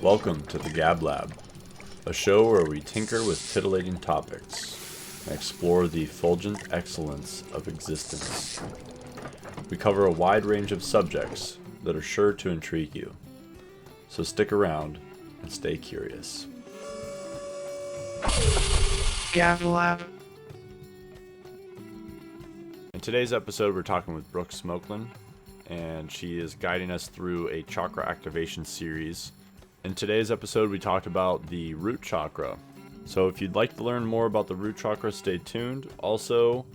Welcome to the Gab Lab, a show where we tinker with titillating topics and explore the effulgent excellence of existence. We cover a wide range of subjects that are sure to intrigue you, so stick around and stay curious. Gab Lab. In today's episode, we're talking with Brooke Smokelin, and she is guiding us through a chakra activation series. In today's episode, we talked about the Root Chakra. So if you'd like to learn more about the Root Chakra, stay tuned. Also,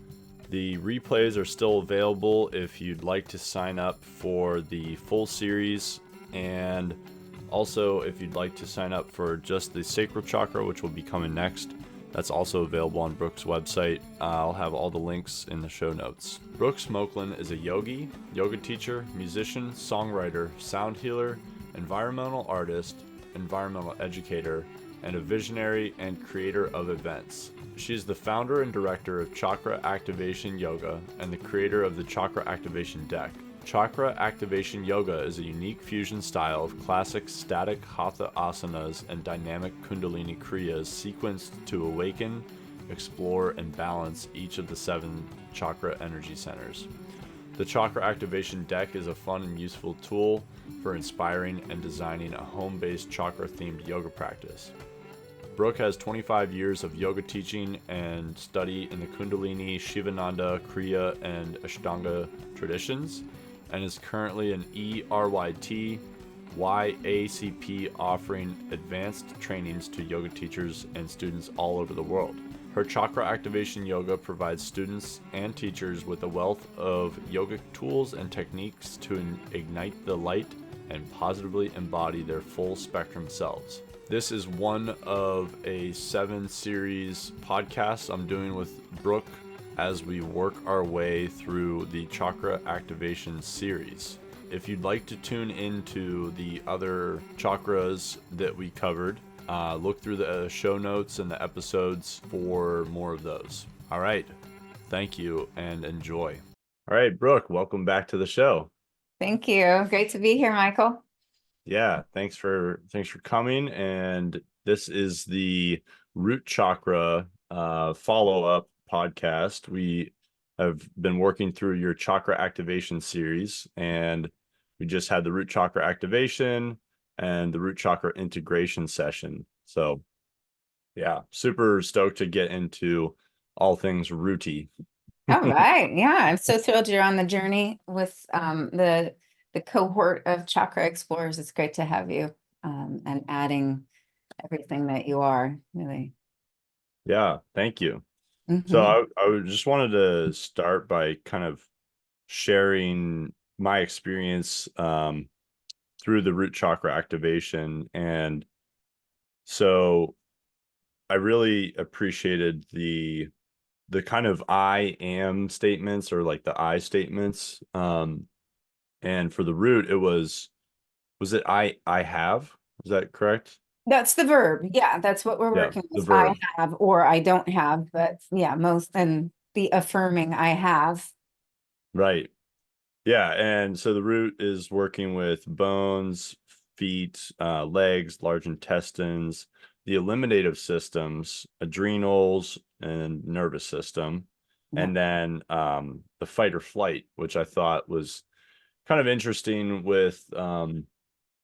the replays are still available if you'd like to sign up for the full series. And also, if you'd like to sign up for just the Sacral Chakra, which will be coming next, that's also available on Brooke's website. I'll have all the links in the show notes. Brooke Smokelin is a yogi, yoga teacher, musician, songwriter, sound healer, environmental artist, environmental educator, and a visionary and creator of events. She is the founder and director of Chakra Activation Yoga and the creator of the Chakra Activation Deck. Chakra Activation Yoga is a unique fusion style of classic static hatha asanas and dynamic kundalini kriyas sequenced to awaken, explore, and balance each of the 7 chakra energy centers. The Chakra Activation Deck is a fun and useful tool for inspiring and designing a home-based chakra-themed yoga practice. Brooke has 25 years of yoga teaching and study in the Kundalini, Shivananda, Kriya, and Ashtanga traditions, and is currently an ERYT YACP offering advanced trainings to yoga teachers and students all over the world. Her Chakra Activation Yoga provides students and teachers with a wealth of yogic tools and techniques to ignite the light and positively embody their full spectrum selves. This is one of a 7 series podcasts I'm doing with Brooke as we work our way through the Chakra Activation series. If you'd like to tune into the other chakras that we covered, look through the show notes and the episodes for more of those. All right. Thank you and enjoy. All right, Brooke, welcome back to the show. Thank you. Great to be here, Michael. Yeah, thanks for coming. And this is the Root Chakra follow-up podcast. We have been working through your Chakra Activation series, and we just had the Root Chakra Activation and the Root Chakra Integration session. So yeah, super stoked to get into all things rooty. All right. Yeah, I'm so thrilled you're on the journey with the cohort of chakra explorers. It's great to have you and adding everything that you are, really. Yeah, thank you. Mm-hmm. So I just wanted to start by kind of sharing my experience through the Root Chakra Activation. And so I really appreciated the kind of I am statements, or like the I statements. And for the root, it was it I have? Is that correct? That's the verb. Yeah, that's what we're working The with. verb. I have or I don't have, but yeah, most and the affirming I have. Right. Yeah, and so the root is working with bones, feet, legs, large intestines, the eliminative systems, adrenals, and nervous system, Yeah. and then the fight or flight, which I thought was kind of interesting with the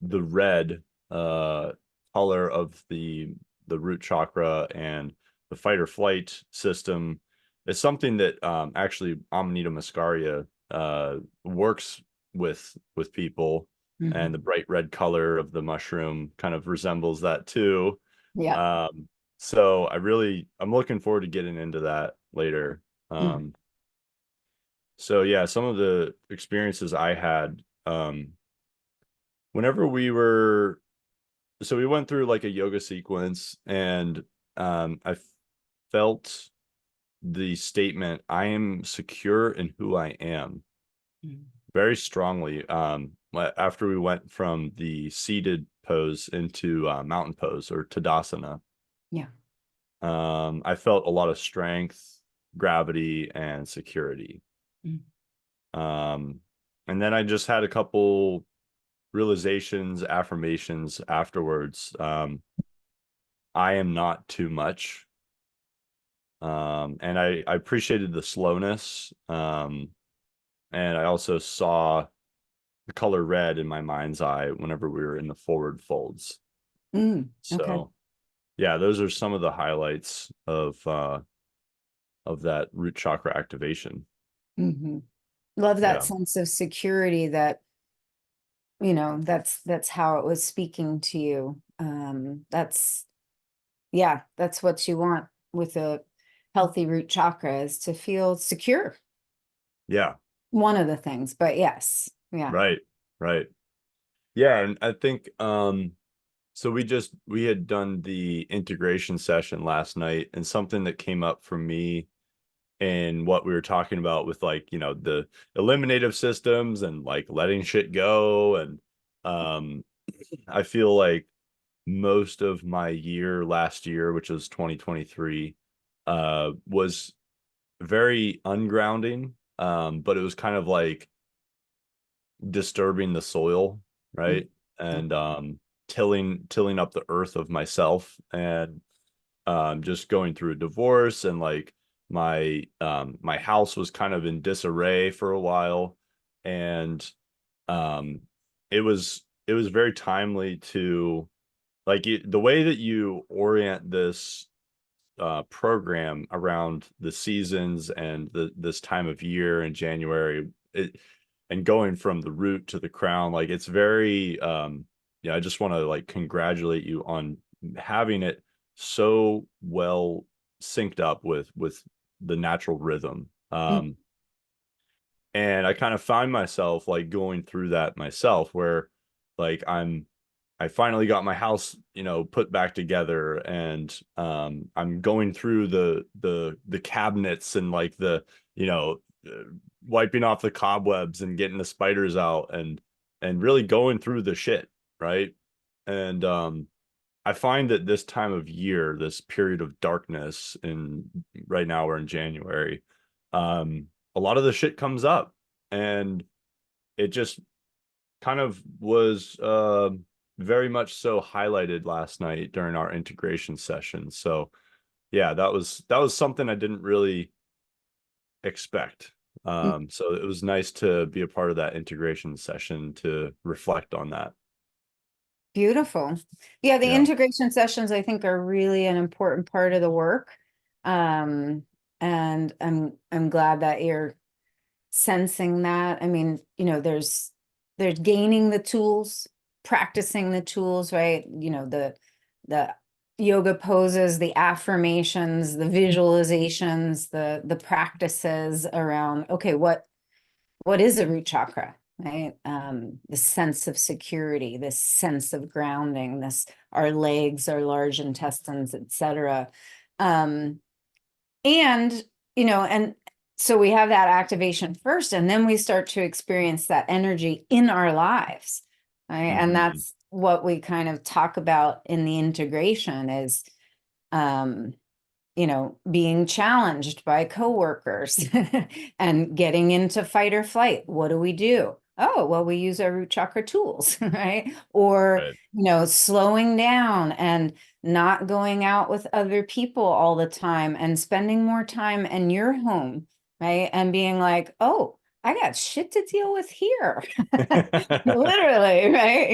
red color of the root chakra, and the fight or flight system is something that actually Amanita muscaria works with people. Mm-hmm. And the bright red color of the mushroom kind of resembles that too. Yeah. So I'm looking forward to getting into that later. So yeah, some of the experiences I had whenever we went through like a yoga sequence, and I felt the statement, I am secure in who I am, very strongly. After we went from the seated pose into mountain pose, or Tadasana. Yeah. I felt a lot of strength, gravity, and security. And then I just had a couple realizations, affirmations afterwards. I am not too much. And I appreciated the slowness. And I also saw the color red in my mind's eye whenever we were in the forward folds. Okay. So yeah, those are some of the highlights of that root chakra activation. hmm Love that Yeah. sense of security that, that's how it was speaking to you. Yeah, that's what you want with a healthy root chakra, is to feel secure. Yeah. One of the things, but yes. Yeah. Right. Right. Yeah. And I think so we had done the integration session last night, and something that came up for me and what we were talking about with, like, the eliminative systems and like letting shit go. And um I feel like most of my year last year, which was 2023, was very ungrounding. But it was kind of like disturbing the soil, Mm, right? yeah. And tilling up the earth of myself, and just going through a divorce, and like my house was kind of in disarray for a while. And um it was very timely to, like, the way that you orient this program around the seasons and this time of year in January, and going from the root to the crown, like, it's very yeah, I just want to like congratulate you on having it so well synced up with the natural rhythm. Mm, And I kind of find myself like going through that myself, where like I finally got my house, put back together, and I'm going through the cabinets, and like you know, uh, wiping off the cobwebs and getting the spiders out, and really going through the shit, right? And I find that this time of year, this period of darkness, and right now we're in January, a lot of the shit comes up, and it just kind of was very much so highlighted last night during our integration session. So yeah, that was something I didn't really expect. mm, So it was nice to be a part of that integration session to reflect on that. Beautiful. Yeah, the Yeah. integration sessions I think are really an important part of the work. Um, and I'm glad that you're sensing that. I mean, there's gaining the tools, practicing the tools, right? The yoga poses, the affirmations, the visualizations, the practices around, okay, what is a root chakra, right? The sense of security, this sense of grounding, this our legs, our large intestines, etc. Um, and and so we have that activation first, and then we start to experience that energy in our lives, right? And Mhm. that's what we kind of talk about in the integration is um being challenged by coworkers and getting into fight or flight. What do we do? Oh, well, we use our root chakra tools, right? Or, Right. slowing down and not going out with other people all the time and spending more time in your home, right? And being like, oh, I got shit to deal with here. Literally, right?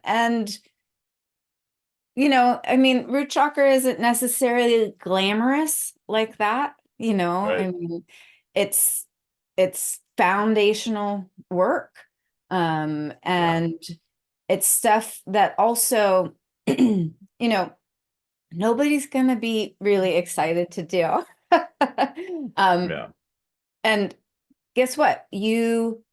And I mean, root chakra isn't necessarily glamorous like that, I Right. mean, it's it's foundational work. Yeah. And it's stuff that also, nobody's gonna be really excited to do. Um, Yeah. and guess what? You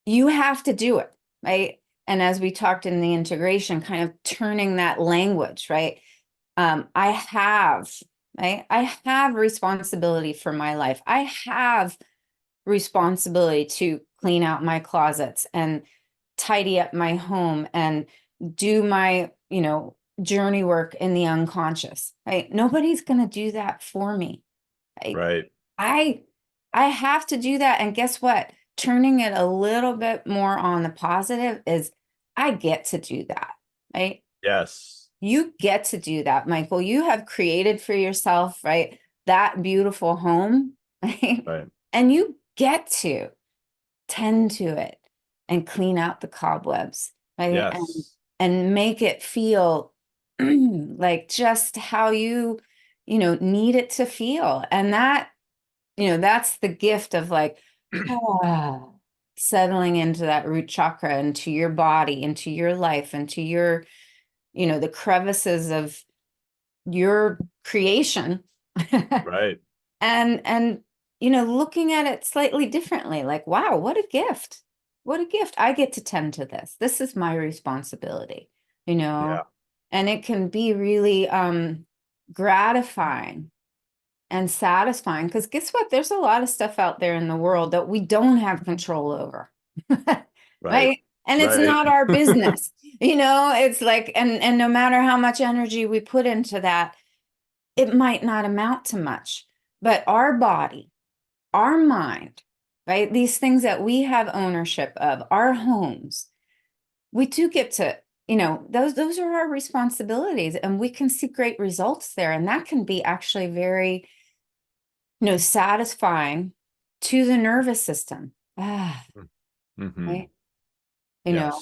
have to do it, right? And as we talked in the integration, kind of turning that language, right? I have, right? I have responsibility for my life. I have responsibility to clean out my closets and tidy up my home and do my, journey work in the unconscious, right? Nobody's going to do that for me. Right? Right. I I have to do that. And guess what? turning it a little bit more on the positive is I get to do that, right? Yes. You get to do that, Michael. You have created for yourself, right? That beautiful home, right? Right. And you get to tend to it and clean out the cobwebs, right? Yes. And make it feel like just how need it to feel. And that, that's the gift of like, ah, settling into that root chakra, into your body, into your life, into your, the crevices of your creation. Right. And looking at it slightly differently, like, wow, what a gift. What a gift. I get to tend to this. This is my responsibility, you know. Yeah. And it can be really gratifying and satisfying, because guess what? There's a lot of stuff out there in the world that we don't have control over. Right. Right? And it's Right. not our business. It's like, and no matter how much energy we put into that, it might not amount to much. But our body, our mind, right? These things that we have ownership of, our homes, we do get to, those are our responsibilities, and we can see great results there. And that can be actually very, satisfying to the nervous system. Ah, Mm-hmm. right? You know.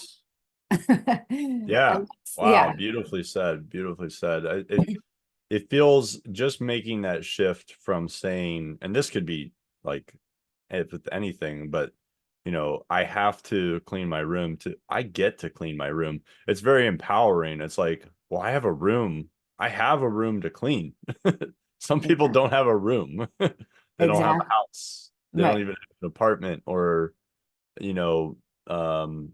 Yes. Yeah. Wow. Yeah. Beautifully said. Beautifully said. It feels, just making that shift from saying, and this could be like with anything, but I have to clean my room, to I get to clean my room. It's very empowering. It's like, well, I have a room. I have a room to clean. Some people Yeah, don't have a room. They don't have a exactly. house. They don't Right. even have an apartment, or you know, um,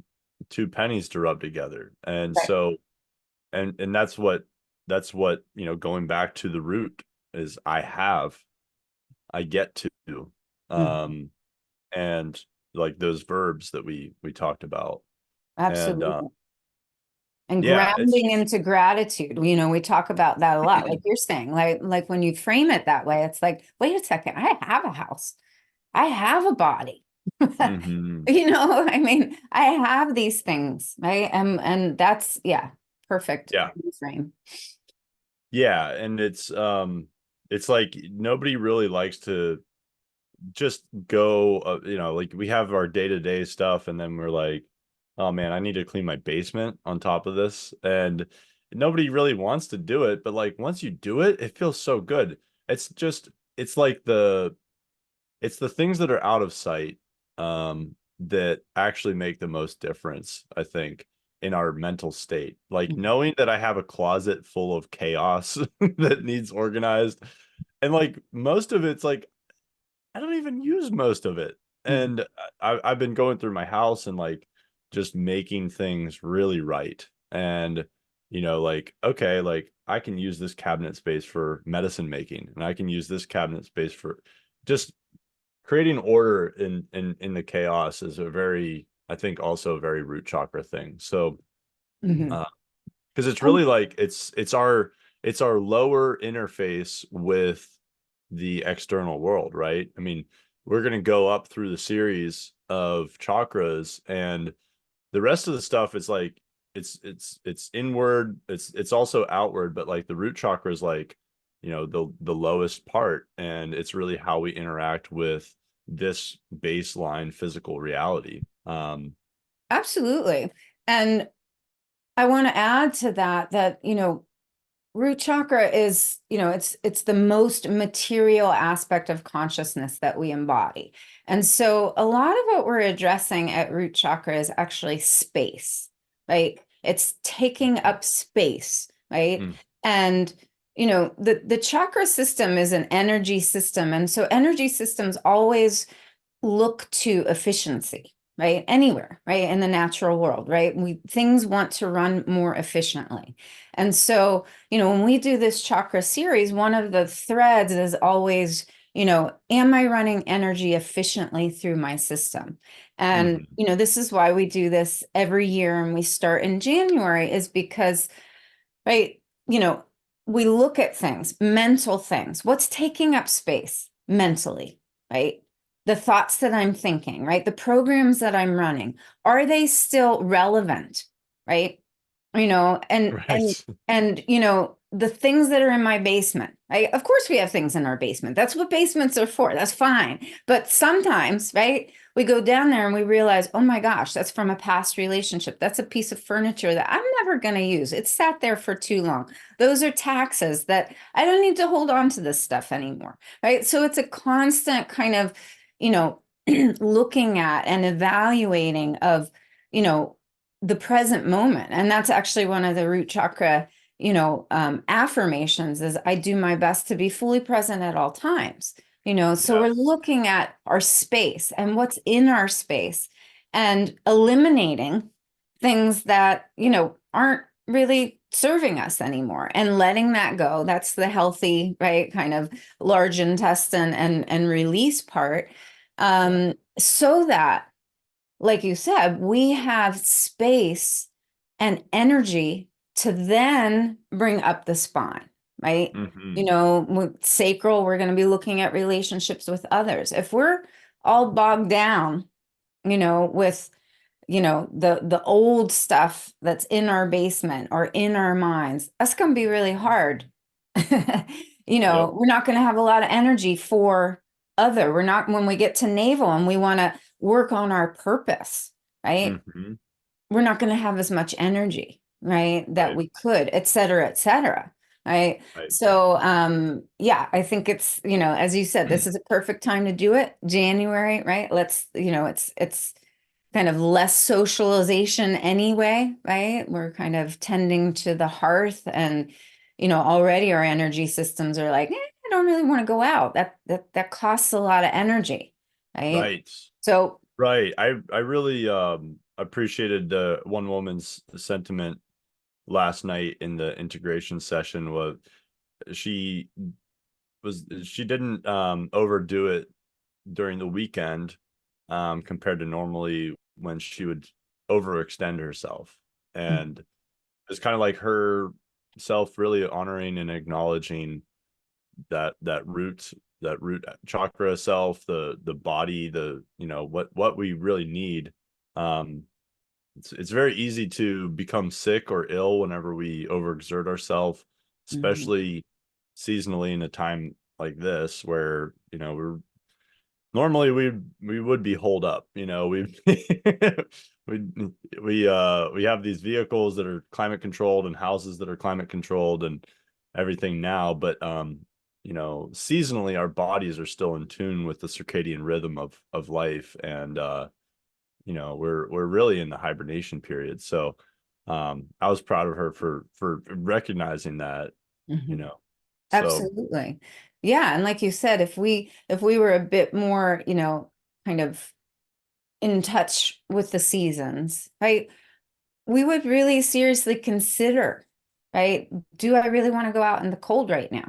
two pennies to rub together. And Right. so, and that's what, going back to the root is, I get to, Mhm. um, and like those verbs that we talked about. And Absolutely. And yeah, it's grounding into gratitude. We talk about that a lot. Like you're saying, like when you frame it that way, it's like, wait a second, I have a house. I have a body. mhm. I mean, I have these things, right? And that's, yeah, perfect Yeah. frame. Yeah, and it's like nobody really likes to just go, like we have our day-to-day stuff, and then we're like, oh man, I need to clean my basement on top of this. And nobody really wants to do it, but like once you do it, it feels so good. It's just, it's like it's the things that are out of sight, that actually make the most difference, I think, in our mental state. Like knowing that I have a closet full of chaos that needs organized, and like most of it's like I don't even use most of it. Mhm. And I've been going through my house and like just making things really right. And, like, okay, like I can use this cabinet space for medicine making, and I can use this cabinet space for just creating order in the chaos is a very, I think, also a very root chakra thing. So, Mhm. uh, because it's really like it's our lower interface with the external world, right? I mean, we're going to go up through the series of chakras, and the rest of the stuff is like it's inward, it's also outward, but like the root chakra is like, the lowest part, and it's really how we interact with this baseline physical reality. Absolutely. And I want to add to that, root chakra is, it's the most material aspect of consciousness that we embody. And so a lot of what we're addressing at root chakra is actually space, right? It's taking up space, right? Mm, And the chakra system is an energy system. And so energy systems always look to efficiency, right? Anywhere, right? In the natural world, right? Things want to run more efficiently. And so, when we do this chakra series, one of the threads is always, am I running energy efficiently through my system? And, mhm, this is why we do this every year, and we start in January, is because, right, we look at things, mental things, what's taking up space mentally, right? the thoughts that I'm thinking, right? The programs that I'm running, are they still relevant, right? You know, Right. and you know, the things that are in my basement. Of course we have things in our basement. That's what basements are for. That's fine. But sometimes, right, we go down there and we realize, oh my gosh, that's from a past relationship. That's a piece of furniture that I'm never going to use. It sat there for too long. Those are taxes that I don't need to hold on to this stuff anymore, right? So it's a constant kind of, you know, looking at and evaluating of, you know, the present moment. And that's actually one of the root chakra, you know, affirmations is I do my best to be fully present at all times. You know, so Yeah. we're looking at our space and what's in our space and eliminating things that, you know, aren't really serving us anymore and letting that go. That's the healthy, right, kind of large intestine and release part. Yeah. So that, like you said, we have space and energy to then bring up the spine, right? You Hmm. know, with sacral, we're going to be looking at relationships with others. If we're all bogged down, you know, with, you know, the old stuff that's in our basement or in our minds, that's going to be really hard. You Yep. know, we're not going to have a lot of energy for other. We're not, when we get to navel and we want to work on our purpose, right? Hmm. We're not going to have as much energy, right? That Right. we could, et cetera, et cetera. Right. Right. So, yeah, I think it's, you know, as you said, this is a perfect time to do it. January, right? Let's, you know, it's kind of less socialization anyway, right? We're kind of tending to the hearth and, you know, already our energy systems are like, I don't really want to go out. That costs a lot of energy, right? Right. So, Right. I really appreciated the one woman's sentiment last night in the integration session. Was she she didn't overdo it during the weekend, compared to normally when she would overextend herself. And it's kind of like her self really honoring and acknowledging that root chakra self, the body, the, you know, what we really need. um it's very easy to become sick or ill whenever we overexert ourselves, mhm, especially seasonally in a time like this where, you know, we're normally we would be holed up, you know, we we we have these vehicles that are climate controlled and houses that are climate controlled and everything now, but you know, seasonally our bodies are still in tune with the circadian rhythm of life, and you know, we're really in the hibernation period. So I was proud of her for recognizing that, you mhm. know. So Absolutely. Yeah, and like you said, if we were a bit more, you know, kind of in touch with the seasons, right? We would really seriously consider, right? Do I really want to go out in the cold right now?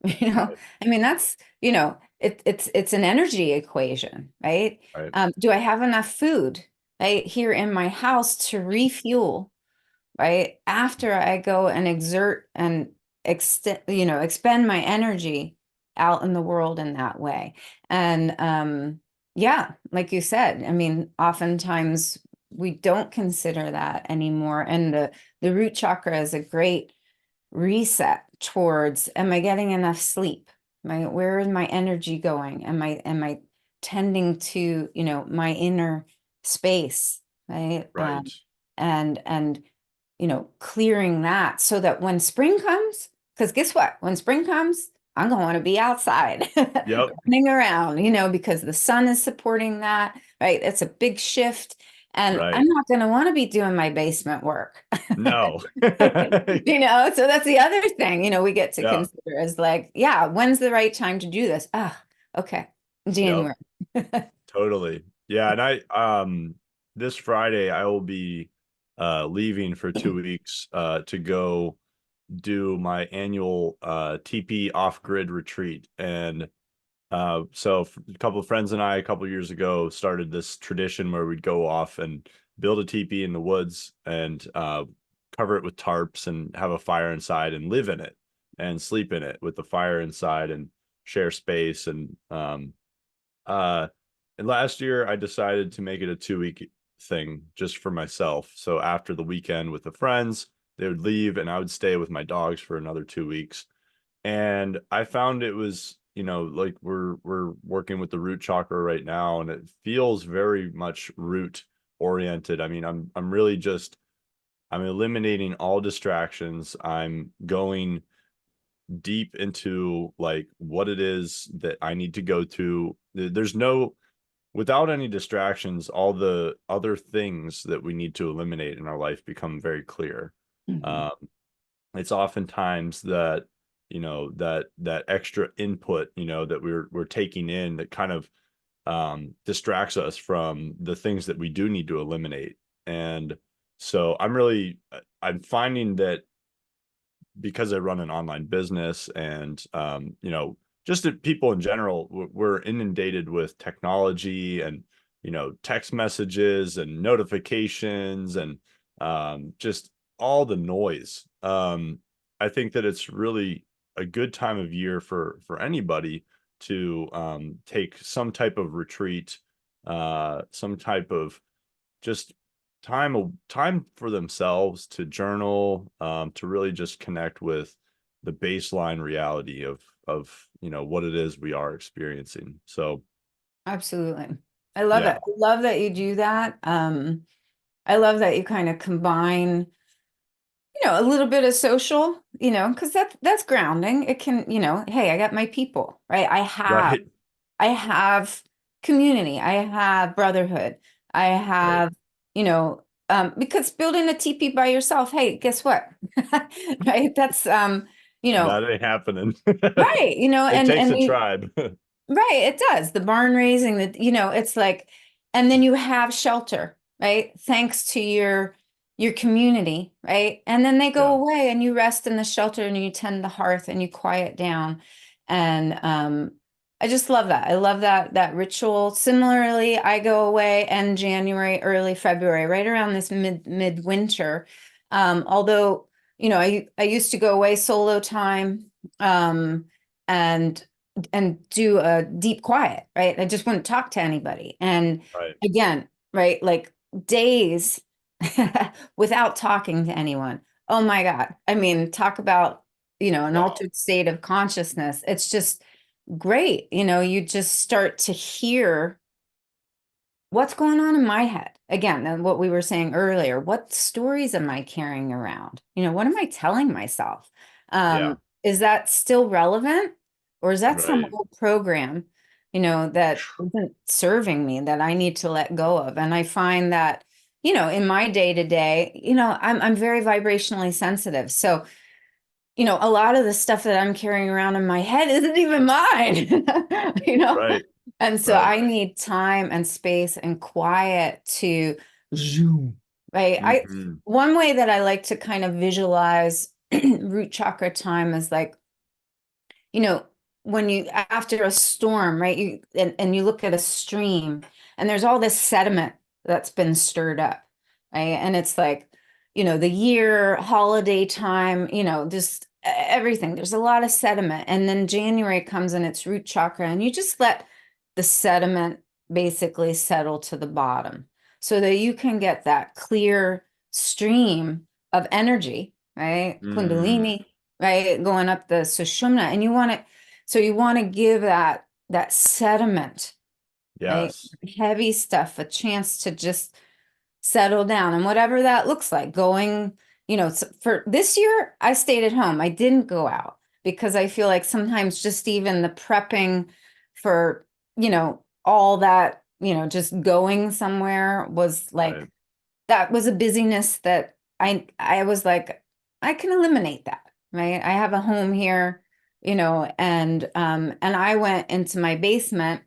You know, right. I mean, that's, you know, it's an energy equation, right? Right. Do I have enough food, right, here in my house to refuel, right? After I go and exert and extend, you know, expend my energy out in the world in that way. And yeah, like you said, I mean, oftentimes we don't consider that anymore. And the root chakra is a great reset towards, am I getting enough sleep? Where is my energy going? Am I tending to, you know, my inner space, right? Right. And you know, clearing that so that when spring comes, because guess what? When spring comes, I'm going to want to be outside Yep. running around, you know, because the sun is supporting that, right? It's a big shift. And Right. I'm not going to want to be doing my basement work. No. You know, so that's the other thing, you know, we get to Yeah. consider is like, yeah, when's the right time to do this? Ah, okay, Yep. January. Totally. Yeah. And this Friday I will be leaving for 2 weeks to go do my annual TP off grid retreat. And so a couple of friends and I, a couple of years ago, started this tradition where we'd go off and build a teepee in the woods and cover it with tarps and have a fire inside and live in it and sleep in it with the fire inside and share space. And And last year I decided to make it a 2 week thing just for myself. So after the weekend with the friends, they would leave and I would stay with my dogs for another 2 weeks. And I found it was, like we're working with the root chakra right now, and it feels very much root oriented. I mean, I'm really just I'm eliminating all distractions. I'm going deep into like what it is that I need to go to. There's no Without any distractions, all the other things that we need to eliminate in our life become very clear. Mhm. Um, it's oftentimes that that extra input that we're taking in that kind of distracts us from the things that we do need to eliminate. And so I'm finding that because I run an online business and just people in general, we're inundated with technology and text messages and notifications and just all the noise. I think that it's really a good time of year for anybody to take some type of retreat, some type of just time for themselves to journal, to really just connect with the baseline reality of what it is we are experiencing. So Absolutely. I love it. yeah, I love that you do that. I love that you kind of combine, a little bit of social, because that's grounding. It can, hey, I got my people, right? right, I have community. I have brotherhood. I right. have, because building a teepee by yourself, hey, guess what? Right? That's That ain't happening. right, It takes and a tribe. right, it does. The barn raising, it's like, and then you have shelter, right? Thanks to your community, right? And then they go Yeah, away and you rest in the shelter and you tend the hearth and you quiet down. And I just love that. I love that ritual. Similarly, I go away in January, early February, right around this midwinter. Although, I used to go away solo time. And do a deep quiet, right? I just wouldn't talk to anybody. And right. again, right, like days without talking to anyone. Oh my God. I mean, talk about, an Wow. altered state of consciousness. It's just great. You just start to hear what's going on in my head. Again, and what we were saying earlier, what stories am I carrying around? What am I telling myself? Yeah, Is that still relevant? Or is that some right. old program, that isn't serving me that I need to let go of? And I find that, in my day to day, I'm very vibrationally sensitive. So, a lot of the stuff that I'm carrying around in my head isn't even mine, you know? Right, And so right. I need time and space and quiet to zoom, right? Hmm. One way that I like to kind of visualize root chakra time is like, you know, when you after a storm, right? And you look at a stream and there's all this sediment that's been stirred up, right? And it's like, the year, holiday time, just everything. There's a lot of sediment. And then January comes and it's root chakra, and you just let the sediment basically settle to the bottom so that you can get that clear stream of energy, right? Mm. Kundalini, right? Going up the sushumna. And you want to give that sediment, right? Yes. Heavy stuff, a chance to just settle down, and whatever that looks like. Going, for this year, I stayed at home. I didn't go out because I feel like sometimes just even the prepping for, all that, just going somewhere was like, Right. that was a busyness that I was like, I can eliminate that, right? I have a home here, and I went into my basement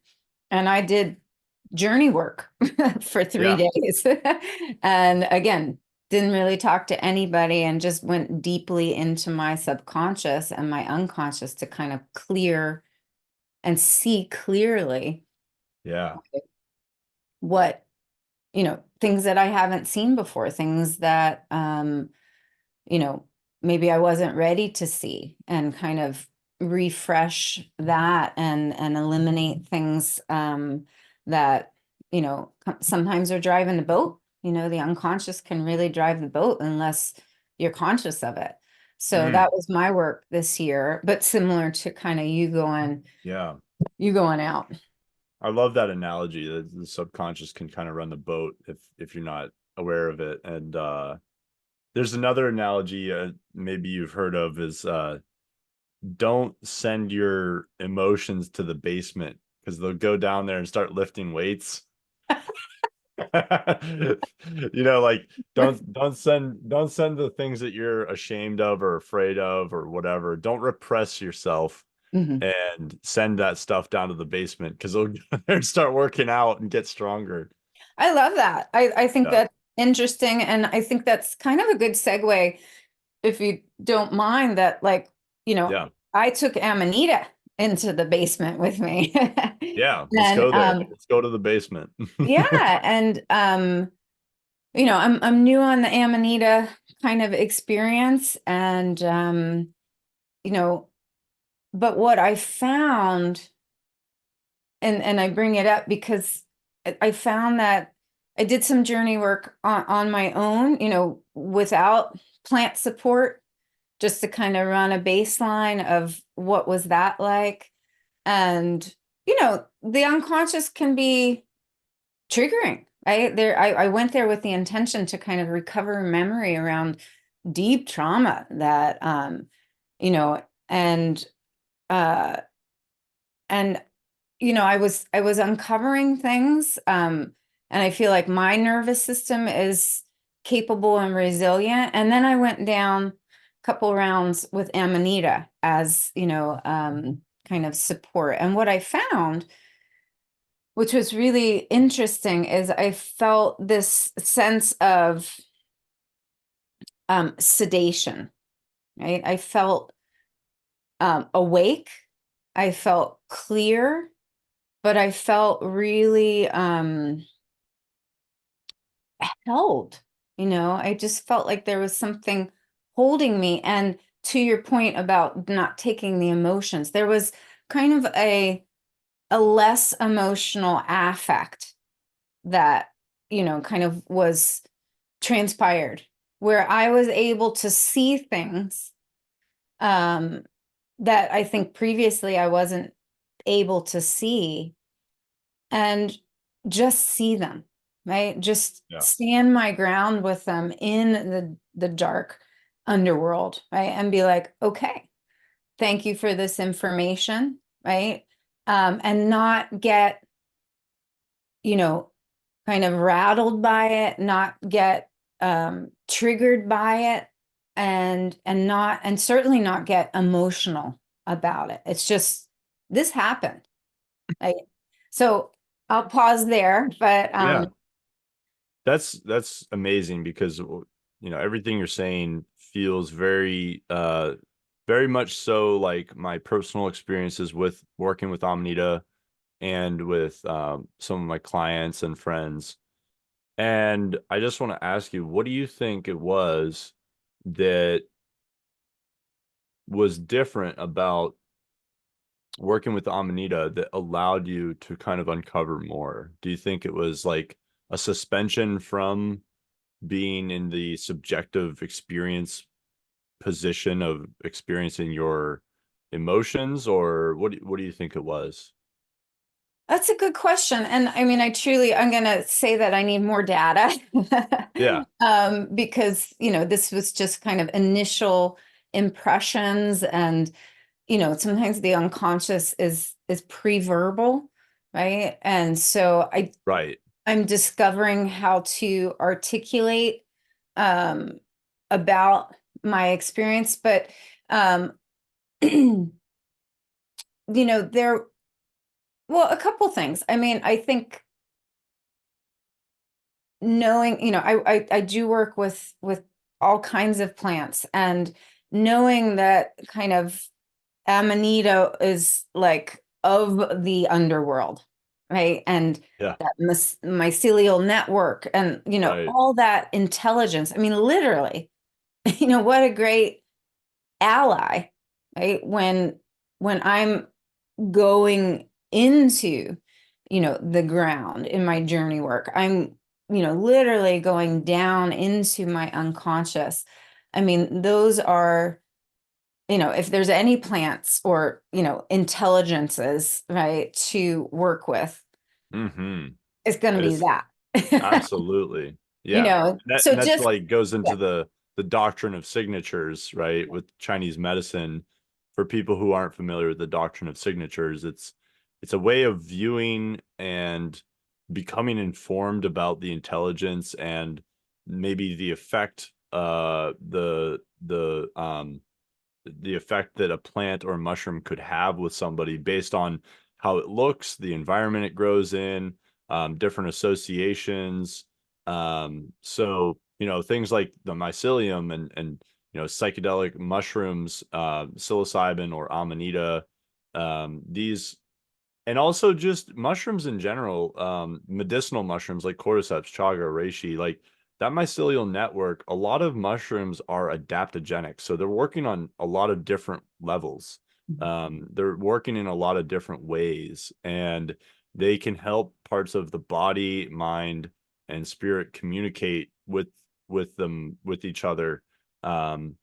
and I did journey work for three Yeah. days. And again, didn't really talk to anybody and just went deeply into my subconscious and my unconscious to kind of clear and see clearly Yeah. what, things that I haven't seen before, things that you know, maybe I wasn't ready to see, and kind of refresh that and eliminate things that, sometimes are driving the boat. The unconscious can really drive the boat unless you're conscious of it. So Mm, that was my work this year, but similar to kind of yeah. you going out. I love that analogy that the subconscious can kind of run the boat if you're not aware of it. And there's another analogy maybe you've heard of is don't send your emotions to the basement because they'll go down there and start lifting weights. Like don't send the things that you're ashamed of or afraid of or whatever. Don't repress yourself Mhm. and send that stuff down to the basement because they'll go there and start working out and get stronger. I love that. I think Yeah. that's interesting. And I think that's kind of a good segue, if you don't mind, that Yeah. I took Amanita into the basement with me. Yeah. Let's And go there. Let's go to the basement. yeah, and I'm new on the Amanita kind of experience, and you know, but what I found, and I bring it up because I found that I did some journey work on my own, without plant support, just to kind of run a baseline of what was that like. And, the unconscious can be triggering, right? I went there with the intention to kind of recover memory around deep trauma that, you know, and, uh, and I was uncovering things, and I feel like my nervous system is capable and resilient. And then I went down a couple rounds with Amanita as, kind of support. And what I found, which was really interesting, is I felt this sense of sedation, right? I felt awake, I felt clear, but I felt really held. I just felt like there was something holding me. And to your point about not taking the emotions, there was kind of a less emotional affect that, kind of was transpired, where I was able to see things um, that I think previously I wasn't able to see, and just see them, right? Just Yeah. stand my ground with them in the dark underworld, right? And be like, okay, thank you for this information, right? And not get, you know, kind of rattled by it, not get triggered by it, and certainly not get emotional about it. It's just, this happened. Like, so I'll pause there, but Yeah. That's amazing because everything you're saying feels very much so like my personal experiences with working with Omnita and with some of my clients and friends. And I just want to ask you, what do you think it was that was different about working with Amanita that allowed you to kind of uncover more? Do you think it was like a suspension from being in the subjective experience position of experiencing your emotions, or what do you think it was? that's a good question. And I mean, I'm going to say that I need more data. Yeah. Because, this was just kind of initial impressions, and, sometimes the unconscious is pre-verbal, right? And so Right. I'm discovering how to articulate um, about my experience, but um, there, well, a couple things. I mean, I think knowing, I do work with all kinds of plants, and knowing that kind of Amanita is like of the underworld, right? And Yeah. that mycelial network, and Right. all that intelligence. I mean, literally, what a great ally, right? When I'm going into, the ground in my journey work. I'm, literally going down into my unconscious. I mean, those are, if there's any plants or, intelligences, right, to work with, Mm-hmm. it's going to be It's that. absolutely, yeah. So And that's just, like goes yeah. into the doctrine of signatures, right? With Chinese medicine, for people who aren't familiar with the doctrine of signatures, it's a way of viewing and becoming informed about the intelligence and maybe the effect, the effect that a plant or a mushroom could have with somebody based on how it looks, the environment it grows in, different associations. So, things like the mycelium and psychedelic mushrooms, psilocybin or amanita, these, and also just mushrooms in general, medicinal mushrooms like cordyceps, chaga, reishi, like that mycelial network. A lot of mushrooms are adaptogenic, so they're working on a lot of different levels. They're working in a lot of different ways, and they can help parts of the body, mind, and spirit communicate with each other. Um,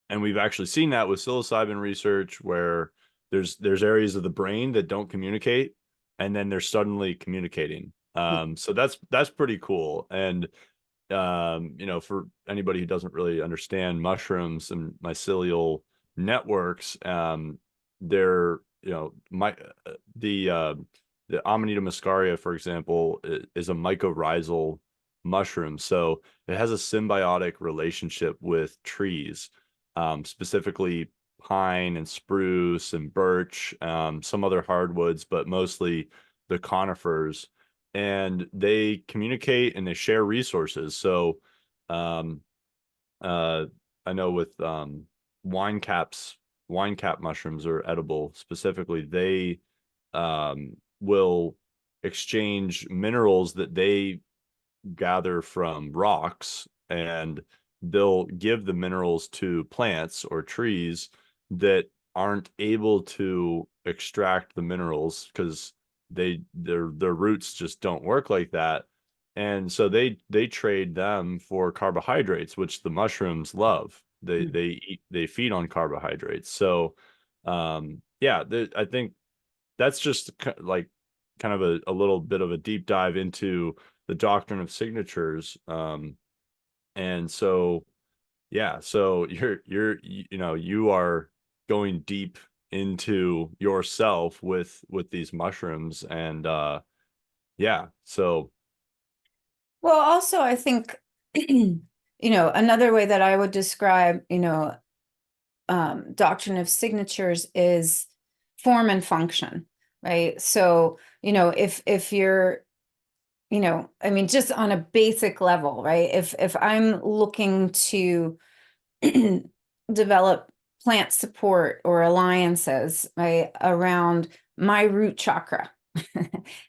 and we've actually seen that with psilocybin research where there's areas of the brain that don't communicate, and then they're suddenly communicating. So that's pretty cool. And for anybody who doesn't really understand mushrooms and mycelial networks, they're my the Amanita muscaria, for example, is a mycorrhizal mushroom. So it has a symbiotic relationship with trees, specifically pine and spruce and birch, some other hardwoods, but mostly the conifers. And they communicate and they share resources. So, um, uh, I know with wine caps, wine cap mushrooms are edible. Specifically, they will exchange minerals that they gather from rocks, and they'll give the minerals to plants or trees that aren't able to extract the minerals because their roots just don't work like that. And so they trade them for carbohydrates, which the mushrooms love. They feed on carbohydrates. So yeah, I think that's just like kind of a little bit of a deep dive into the doctrine of signatures. And so yeah, so you are going deep into yourself with these mushrooms. And yeah, so Well, also, I think, another way that I would describe, doctrine of signatures is form and function, right? So, if you're, I mean, just on a basic level, right? If I'm looking to develop plant support or alliances, right, around my root chakra,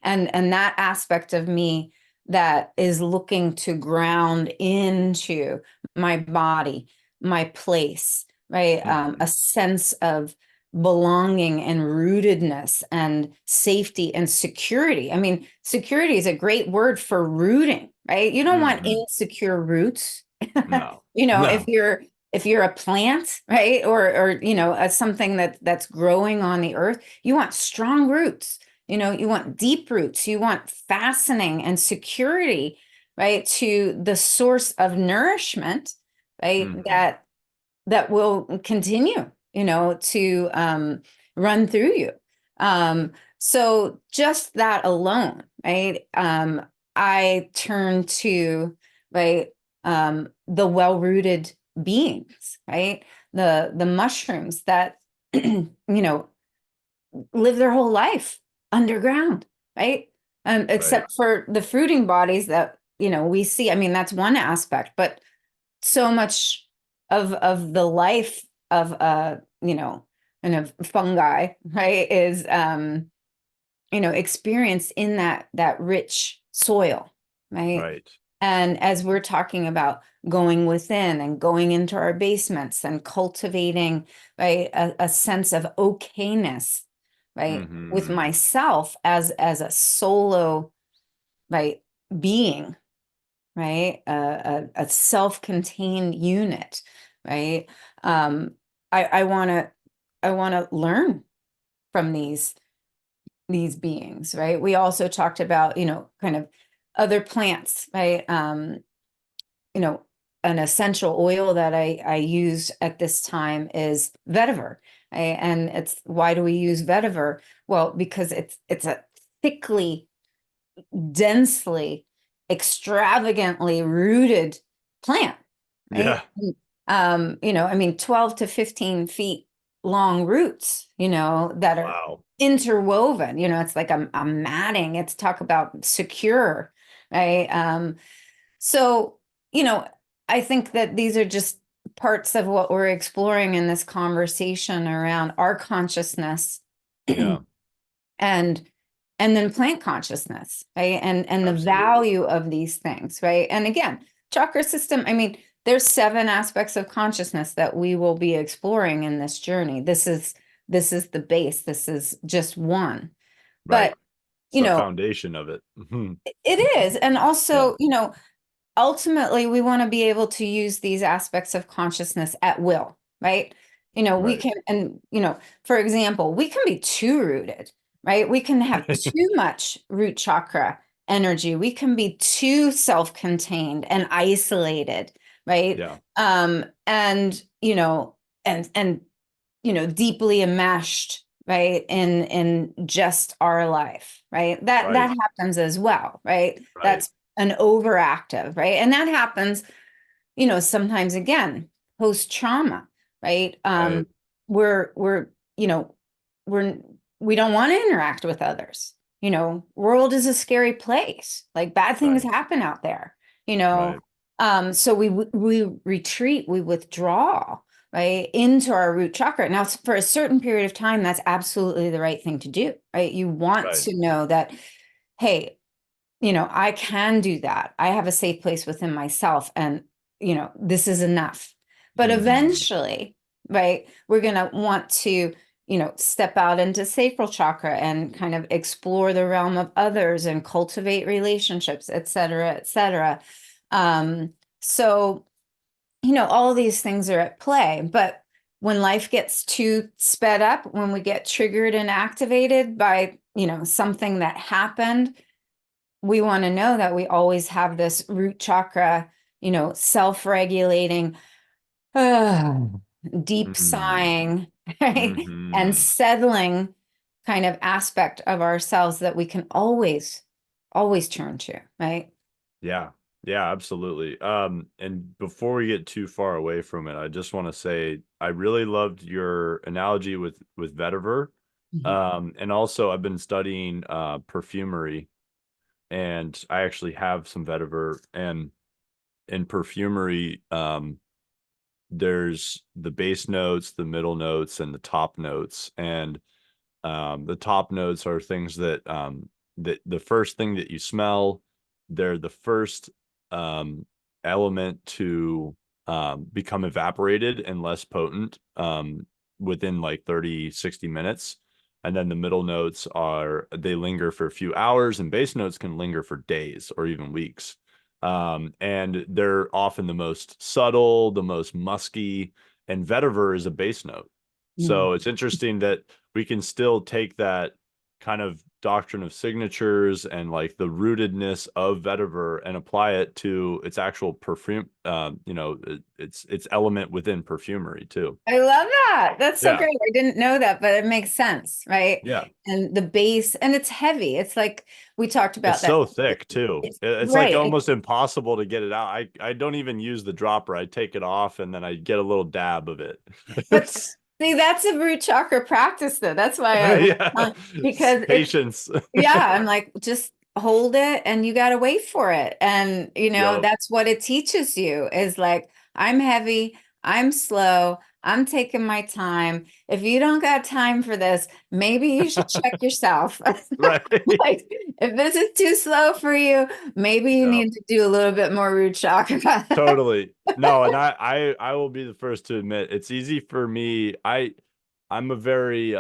and that aspect of me that is looking to ground into my body, my place, right? A mhm, sense of belonging and rootedness and safety and security. I mean, security is a great word for rooting, right? You don't want mhm. insecure roots. No, If no, you're a plant, right? Or as something that's growing on the earth, you want strong roots. You want deep roots, you want fastening and security, right, to the source of nourishment, right, mhm, that will continue, to run through you. So just that alone, right? I turn to, right, the well-rooted beings, right? The mushrooms that, live their whole life underground, right? right, Except for the fruiting bodies that, we see. I mean, that's one aspect, but so much of the life of kind of fungi, right, is experienced in that rich soil, right? right, And as we're talking about going within and going into our basements and cultivating, right, a sense of okayness, right? With Mm-hmm. myself as a solo, right, being, right? A self-contained unit, right? Um, I want to learn from these beings, right? We also talked about, kind of other plants, right? You know, an essential oil that I use at this time is vetiver. Right? And it's why do we use vetiver? Well, because it's a thickly, densely, extravagantly rooted plant, right? Yeah. I mean, 12 to 15 feet long roots, that are Wow. interwoven, it's like a matting. It's talk about secure, right? So, you know, I think that these are just parts of what we're exploring in this conversation around our consciousness Yeah. and then plant consciousness, right? And the Absolutely. value of these things, right? And again, chakra system, I mean, there's 7 aspects of consciousness that we will be exploring in this journey. This is the base. This is just one. Right. But, It's you the know, foundation of it. Mhm. it is. And Yeah. also, ultimately we want to be able to use these aspects of consciousness at will, right? We Right. can, and for example, we can be too rooted, right? We can have too much root chakra energy. We can be too self-contained and isolated, right? Yeah. And and deeply enmeshed, right, in just our life, right? That Right. happens as well, right? Right. That's an overactive, right? And that happens, sometimes again, post trauma, right? Right. We're, we're we don't want to interact with others. World is a scary place. Like bad things Right. happen out there, you know. Right. So we retreat, we withdraw, right, into our root chakra. Now, for a certain period of time, that's absolutely the right thing to do, right? You want Right. to know that, hey, I can do that. I have a safe place within myself, and, this is enough. But Hmm. eventually, right, we're going to want to, step out into sacral chakra and kind of explore the realm of others and cultivate relationships, et cetera, et cetera. So, all these things are at play. But when life gets too sped up, when we get triggered and activated by, something that happened, we want to know that we always have this root chakra, self-regulating, uh, deep Hmm. sighing, right? And Hmm. settling kind of aspect of ourselves that we can always turn to, right? Yeah. Yeah, absolutely. And before we get too far away from it, I just want to say I really loved your analogy with vetiver. Mhm. And also I've been studying perfumery, and I actually have some vetiver. And in perfumery, there's the base notes, the middle notes, and the top notes. And the top notes are things that the first thing that you smell. They're the first um, element to become evaporated and less potent within like 30-60 minutes. And then the middle notes they linger for a few hours, and base notes can linger for days or even weeks. And they're often the most subtle, the most musky, and vetiver is a base note. Mm. So it's interesting that we can still take that kind of doctrine of signatures and like the rootedness of vetiver and apply it to its actual perfume, its element within perfumery too. I love that. That's so Yeah. great. I didn't know that, but it makes sense, right? Yeah. And the base, and it's heavy. It's like we talked It's about that. so thick too. It's like Right. almost impossible to get it out. I don't even use the dropper. I take it off and then I get a little dab of it. But see, that's a root chakra practice, though. That's why Yeah. because it's, Patience. yeah, I'm like, just hold it and you got to wait for it. And, Yep. that's what it teaches you is like, I'm heavy, I'm slow, I'm taking my time. If you don't got time for this, maybe you should check yourself. Right. Like, if this is too slow for you, maybe you Yeah. need to do a little bit more root chakra. Totally. No, and I will be the first to admit it's easy for me. I'm a very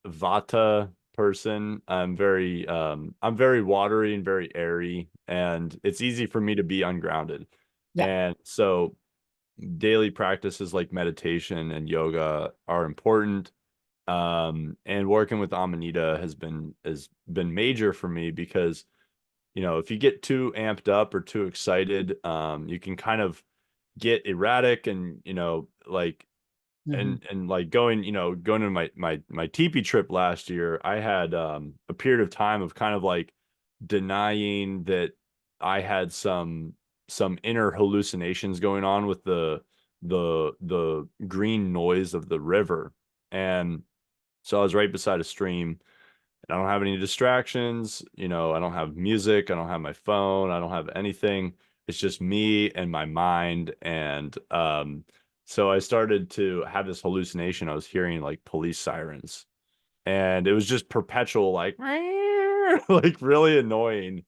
Vata person. I'm very watery and very airy, and it's easy for me to be ungrounded. Yeah. And so daily practices like meditation and yoga are important. And working with Amanita has been major for me because, if you get too amped up or too excited, you can kind of get erratic and, like Mhm. and like going to my teepee trip last year, I had a period of time of kind of like denying that I had some inner hallucinations going on with the green noise of the river. And so I was right beside a stream, and I don't have any distractions. I don't have music, I don't have my phone, I don't have anything. It's just me and my mind. And so I started to have this hallucination. I was hearing like police sirens, and it was just perpetual, like like really annoying.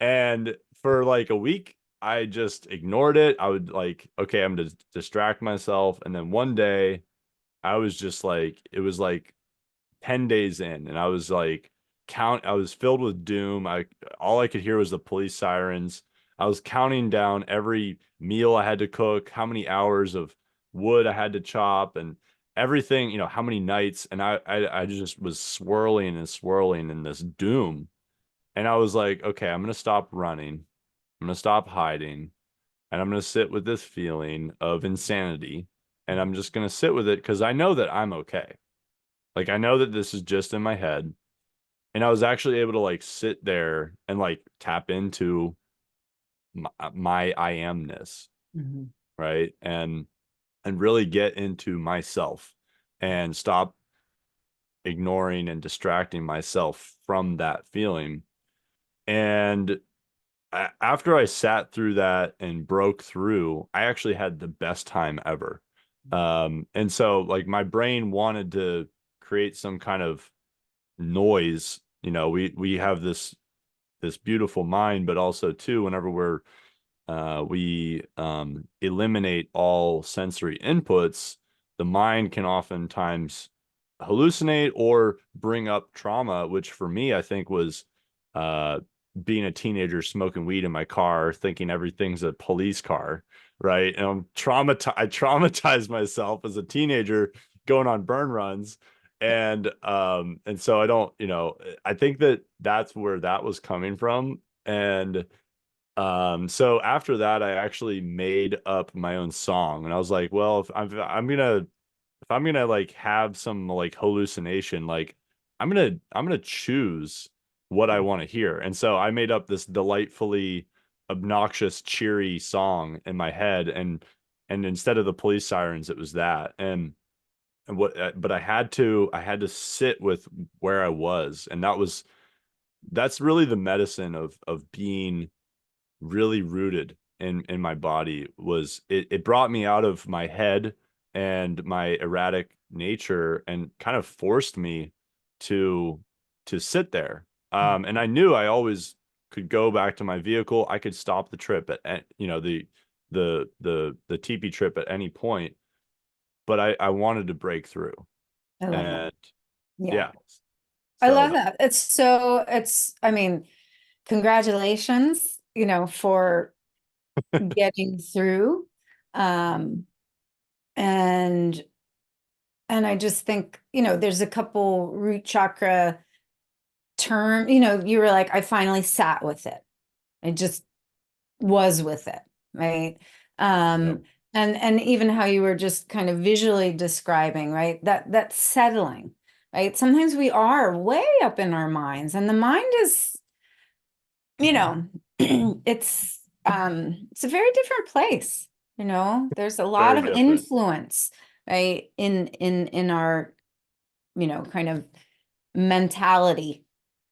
And for like a week, I just ignored it. I would like, okay, I'm gonna distract myself. And then one day I was just like, it was like 10 days in, and I was like, I was filled with doom. All I could hear was the police sirens. I was counting down every meal I had to cook, how many hours of wood I had to chop, and everything, how many nights. And I just was swirling and swirling in this doom. And I was like, okay, I'm gonna stop running, I'm gonna stop hiding, and I'm gonna sit with this feeling of insanity, and I'm just gonna sit with it because I know that I'm okay. Like, I know that this is just in my head. And I was actually able to like sit there and like tap into my I amness, Mhm. right? And really get into myself and stop ignoring and distracting myself from that feeling. And after I sat through that and broke through, I actually had the best time ever. And so like my brain wanted to create some kind of noise. We have this beautiful mind, but also too, whenever we eliminate all sensory inputs, the mind can oftentimes hallucinate or bring up trauma, which for me, I think was uh, being a teenager smoking weed in my car, thinking everything's a police car, right? And I traumatized myself as a teenager going on burn runs. And so I think that that's where that was coming from. And so after that, I actually made up my own song, and I was like, well, if I'm gonna like have some like hallucination, like I'm gonna choose what I want to hear. And so I made up this delightfully obnoxious, cheery song in my head, and instead of the police sirens, it was that. But I had to sit with where I was, and that's really the medicine of being really rooted in my body. It brought me out of my head and my erratic nature and kind of forced me to sit there. And I knew I always could go back to my vehicle. I could stop the trip the teepee trip at any point, but I wanted to break through. I love that. And Yeah. yeah, I so love that. I mean, congratulations, for getting through. Um, and I just think, there's a couple root chakra you were like, I finally sat with it. I just was with it, right? yeah, And even how you were just kind of visually describing, right? That settling, right? Sometimes we are way up in our minds, and the mind is, you know, it's a very different place. There's a lot very of different. influence, right? In our, kind of mentality,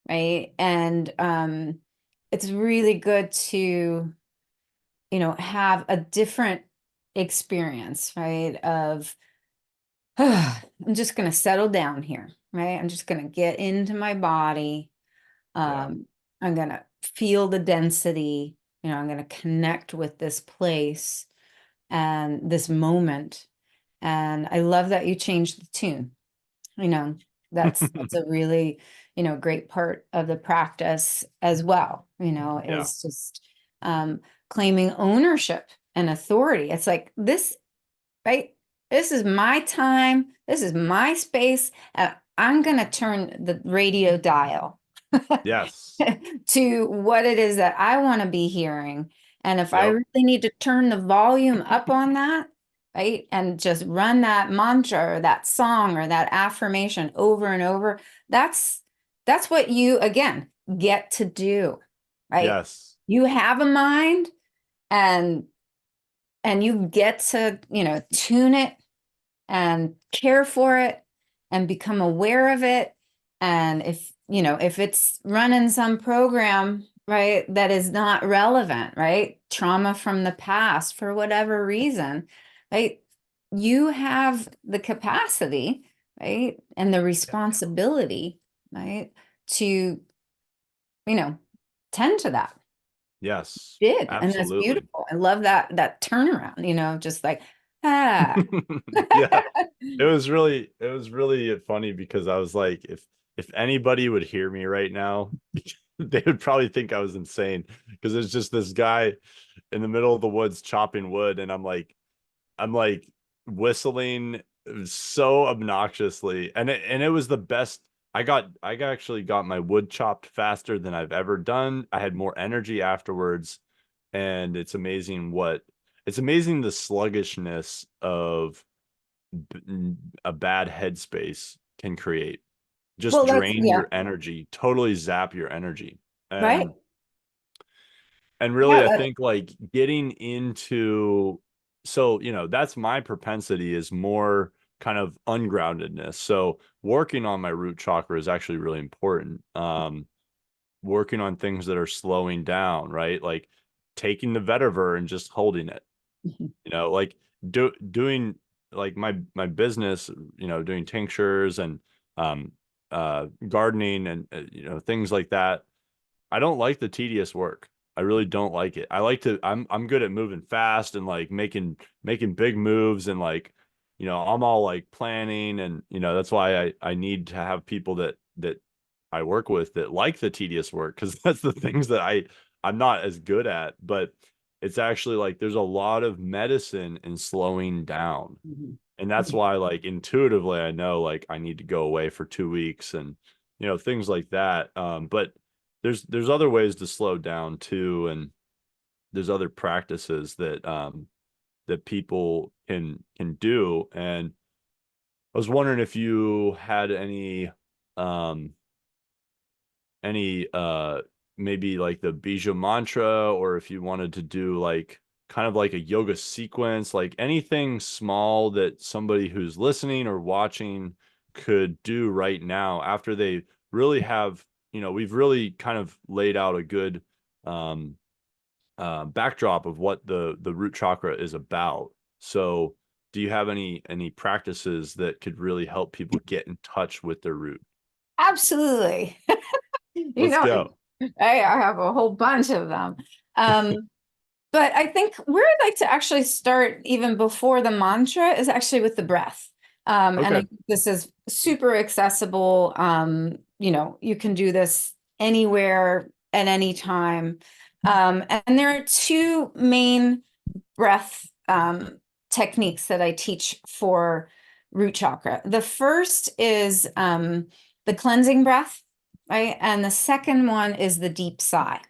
right? And it's really good to, have a different experience, right? Of, I'm just going to settle down here, right? I'm just going to get into my body. Yeah. Um, I'm going to feel the density, I'm going to connect with this place and this moment. And I love that you changed the tune, you know. That's a really, great part of the practice as well, Yeah. is just claiming ownership and authority. It's like this, right? This is my time. This is my space. And I'm going to turn the radio dial Yes. to what it is that I want to be hearing. And if I Yep. really need to turn the volume up on that, right, and just run that mantra or that song or that affirmation over and over, that's what you again get to do, right? Yes. You have a mind, and you get to, tune it and care for it and become aware of it. And if it's running some program, right, that is not relevant, right, trauma from the past for whatever reason, right, you have the capacity, right, and the responsibility, right, to, tend to that. Yes. Did, and that's Absolutely. beautiful. I love that turnaround, just like, ah. Yeah. It was really funny because I was like, if anybody would hear me right now, they would probably think I was insane because there's just this guy in the middle of the woods chopping wood, and I'm like whistling so obnoxiously, and it was the best. I actually got my wood chopped faster than I've ever done. I had more energy afterwards, and it's amazing the sluggishness of a bad headspace can create. Just Well, that's, drain yeah, your energy, totally zap your energy. right. And Yeah, really, I think like getting into, so that's my propensity, is more kind of ungroundedness. So working on my root chakra is actually really important. Working on things that are slowing down, right? Like taking the vetiver and just holding it, like doing like my business, doing tinctures and um gardening and things like that. I don't like the tedious work. I really don't like it. I'm good at moving fast and like making big moves, and like, I'm all like planning, and that's why I need to have people that I work with that like the tedious work, because that's the things that I'm not as good at. But it's actually like there's a lot of medicine in slowing down. Mhm. And that's Mhm. why, like, intuitively I know like I need to go away for 2 weeks, and things like that. But there's other ways to slow down too, and there's other practices that people can do. And I was wondering if you had um any maybe like the Bija mantra, or if you wanted to do like kind of like a yoga sequence, like anything small that somebody who's listening or watching could do right now after they really have, we've really kind of laid out a good um backdrop of what the root chakra is about. So do you have any practices that could really help people get in touch with their root? Absolutely. You Let's know, go. I have a whole bunch of them. Um, but I think where I'd like to actually start even before the mantra is actually with the breath. And I Okay. think this is super accessible. You can do this anywhere at any time. And there are two main breath techniques that I teach for root chakra. The first is the cleansing breath, right? And the second one is the deep sigh.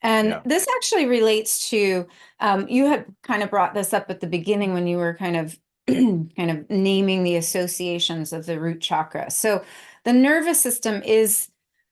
And Yeah. this actually relates to, you had kind of brought this up at the beginning when you were kind of kind of naming the associations of the root chakra. So the nervous system is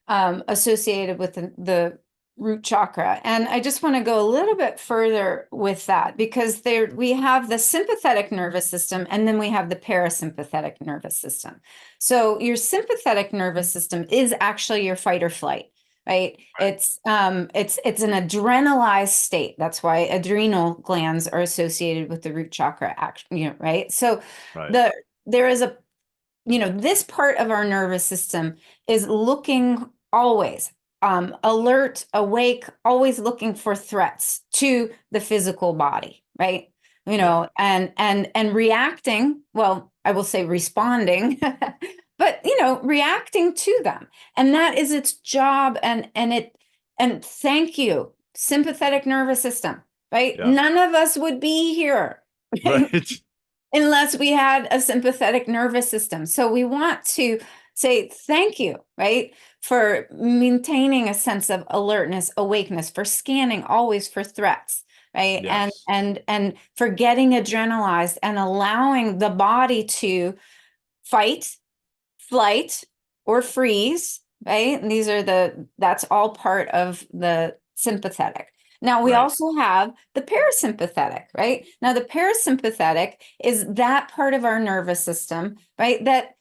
associated with the root chakra. And I just want to go a little bit further with that, because there we have the sympathetic nervous system, and then we have the parasympathetic nervous system. So your sympathetic nervous system is actually your fight or flight, right? It's an adrenalized state. That's why adrenal glands are associated with the root chakra action, right? So Right. there is a, this part of our nervous system is looking always alert, awake, always looking for threats to the physical body, right? Yeah. And reacting, well, I will say responding but reacting to them. And that is its job. And thank you, sympathetic nervous system, right? Yeah. None of us would be here. Right. Unless we had a sympathetic nervous system. So we want to say thank you, right? For maintaining a sense of alertness, awakeness, for scanning always for threats, right? Yes. And for getting adrenalized and allowing the body to fight, flight, or freeze, right? And that's all part of the sympathetic. Now we Right. also have the parasympathetic, right? Now the parasympathetic is that part of our nervous system, right? That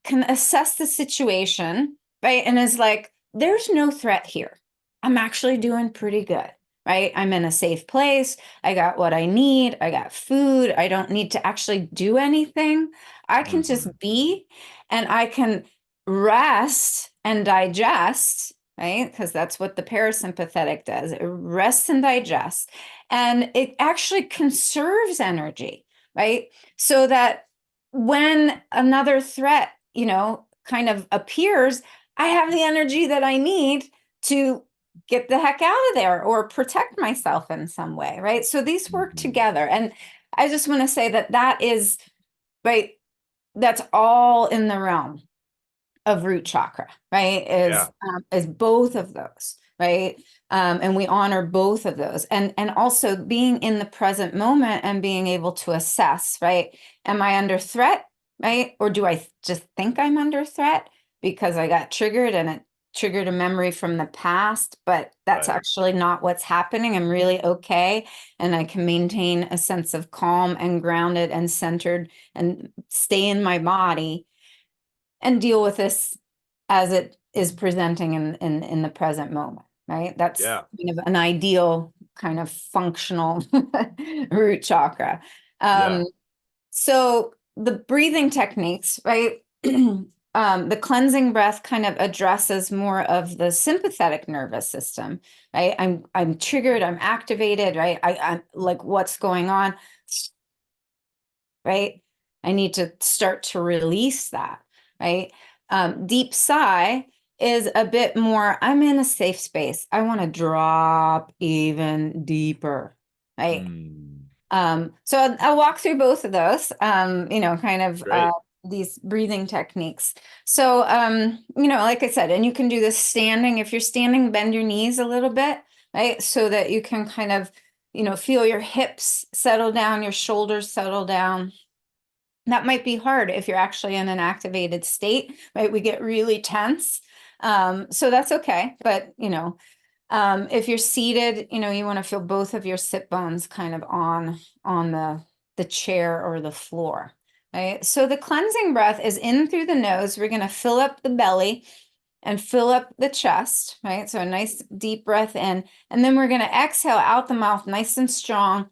can assess the situation, right? And is like, there's no threat here. I'm actually doing pretty good, right? I'm in a safe place. I got what I need. I got food. I don't need to actually do anything. I can just be, and I can rest and digest, right? Because that's what the parasympathetic does. It rests and digests, and it actually conserves energy, right? So that when another threat, kind of appears, I have the energy that I need to get the heck out of there or protect myself in some way, right? So these work together. And I just want to say that is, right, that's all in the realm of root chakra, right? Yeah. Is both of those, right? And we honor both of those, and also being in the present moment and being able to assess, right? Am I under threat, right? Or do I just think I'm under threat because I got triggered and it triggered a memory from the past, but that's Right. actually not what's happening. I'm really okay, and I can maintain a sense of calm and grounded and centered and stay in my body and deal with this as it is presenting in the present moment, right? That's Yeah. kind of an ideal kind of functional root chakra. Yeah. So the breathing techniques, right? The cleansing breath kind of addresses more of the sympathetic nervous system, right? I'm triggered, I'm activated, right? I'm like, what's going on, right? I need to start to release that, right? Deep sigh is a bit more, I'm in a safe space. I want to drop even deeper, right? Mm. So I'll walk through both of those, kind of Great. these breathing techniques. So, like I said, and you can do this standing. If you're standing, bend your knees a little bit, right? So that you can kind of, feel your hips settle down, your shoulders settle down. That might be hard if you're actually in an activated state, right? We get really tense. So that's okay. But, if you're seated, you want to feel both of your sit bones kind of on the chair or the floor, right? So the cleansing breath is in through the nose. We're going to fill up the belly and fill up the chest, right? So a nice deep breath in, and then we're going to exhale out the mouth, nice and strong.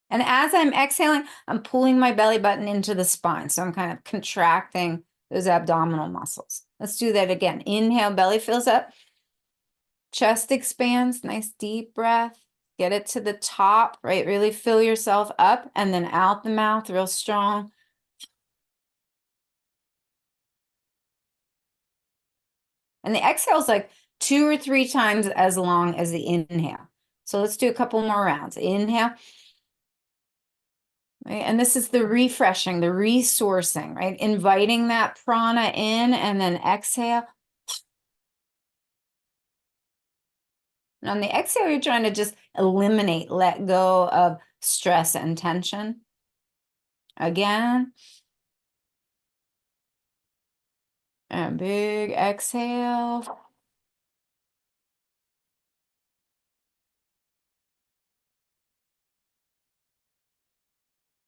And as I'm exhaling, I'm pulling my belly button into the spine. So I'm kind of contracting those abdominal muscles. Let's do that again. Inhale, belly fills up. Chest expands, nice deep breath. Get it to the top, right? Really fill yourself up, and then out the mouth, real strong. And the exhale is like 2 or 3 times as long as the inhale. So let's do a couple more rounds. Inhale. Right? And this is the refreshing, the resourcing, right? Inviting that prana in, and then exhale. And on the exhale, you're trying to just eliminate, let go of stress and tension. Again. And big exhale.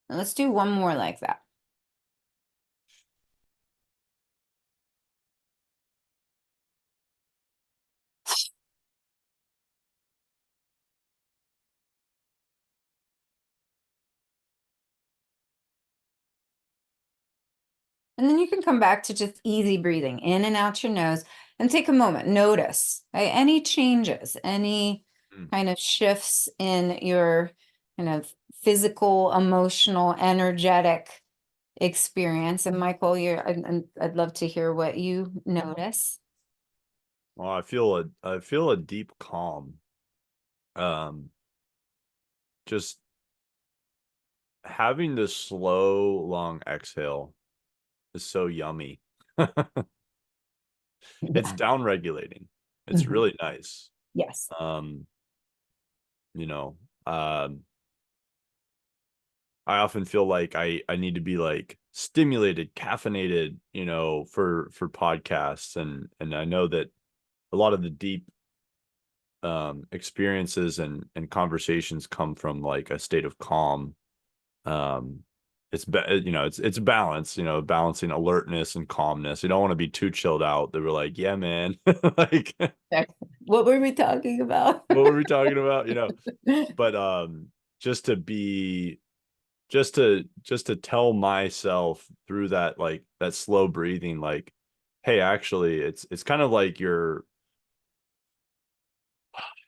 And let's do one more like that. And then you can come back to just easy breathing in and out your nose and take a moment. Notice, right? Any changes, any Mm. kind of shifts in your kind of physical, emotional, energetic experience. And Michael, I'd love to hear what you notice. Well, I feel a deep calm. Um, just having this slow, long exhale is so yummy. It's Yeah. down regulating. It's Mhm. really nice. Yes. Um, you know, um, I often feel like I need to be like stimulated, caffeinated, for podcasts, and I know that a lot of the deep experiences and conversations come from like a state of calm. Um, it's balance, balancing alertness and calmness. You don't want to be too chilled out. They were like, yeah, man, like Okay. What were we talking about? what were we talking about? But just to be just to tell myself through that, like that slow breathing, like, hey, actually it's kind of like you're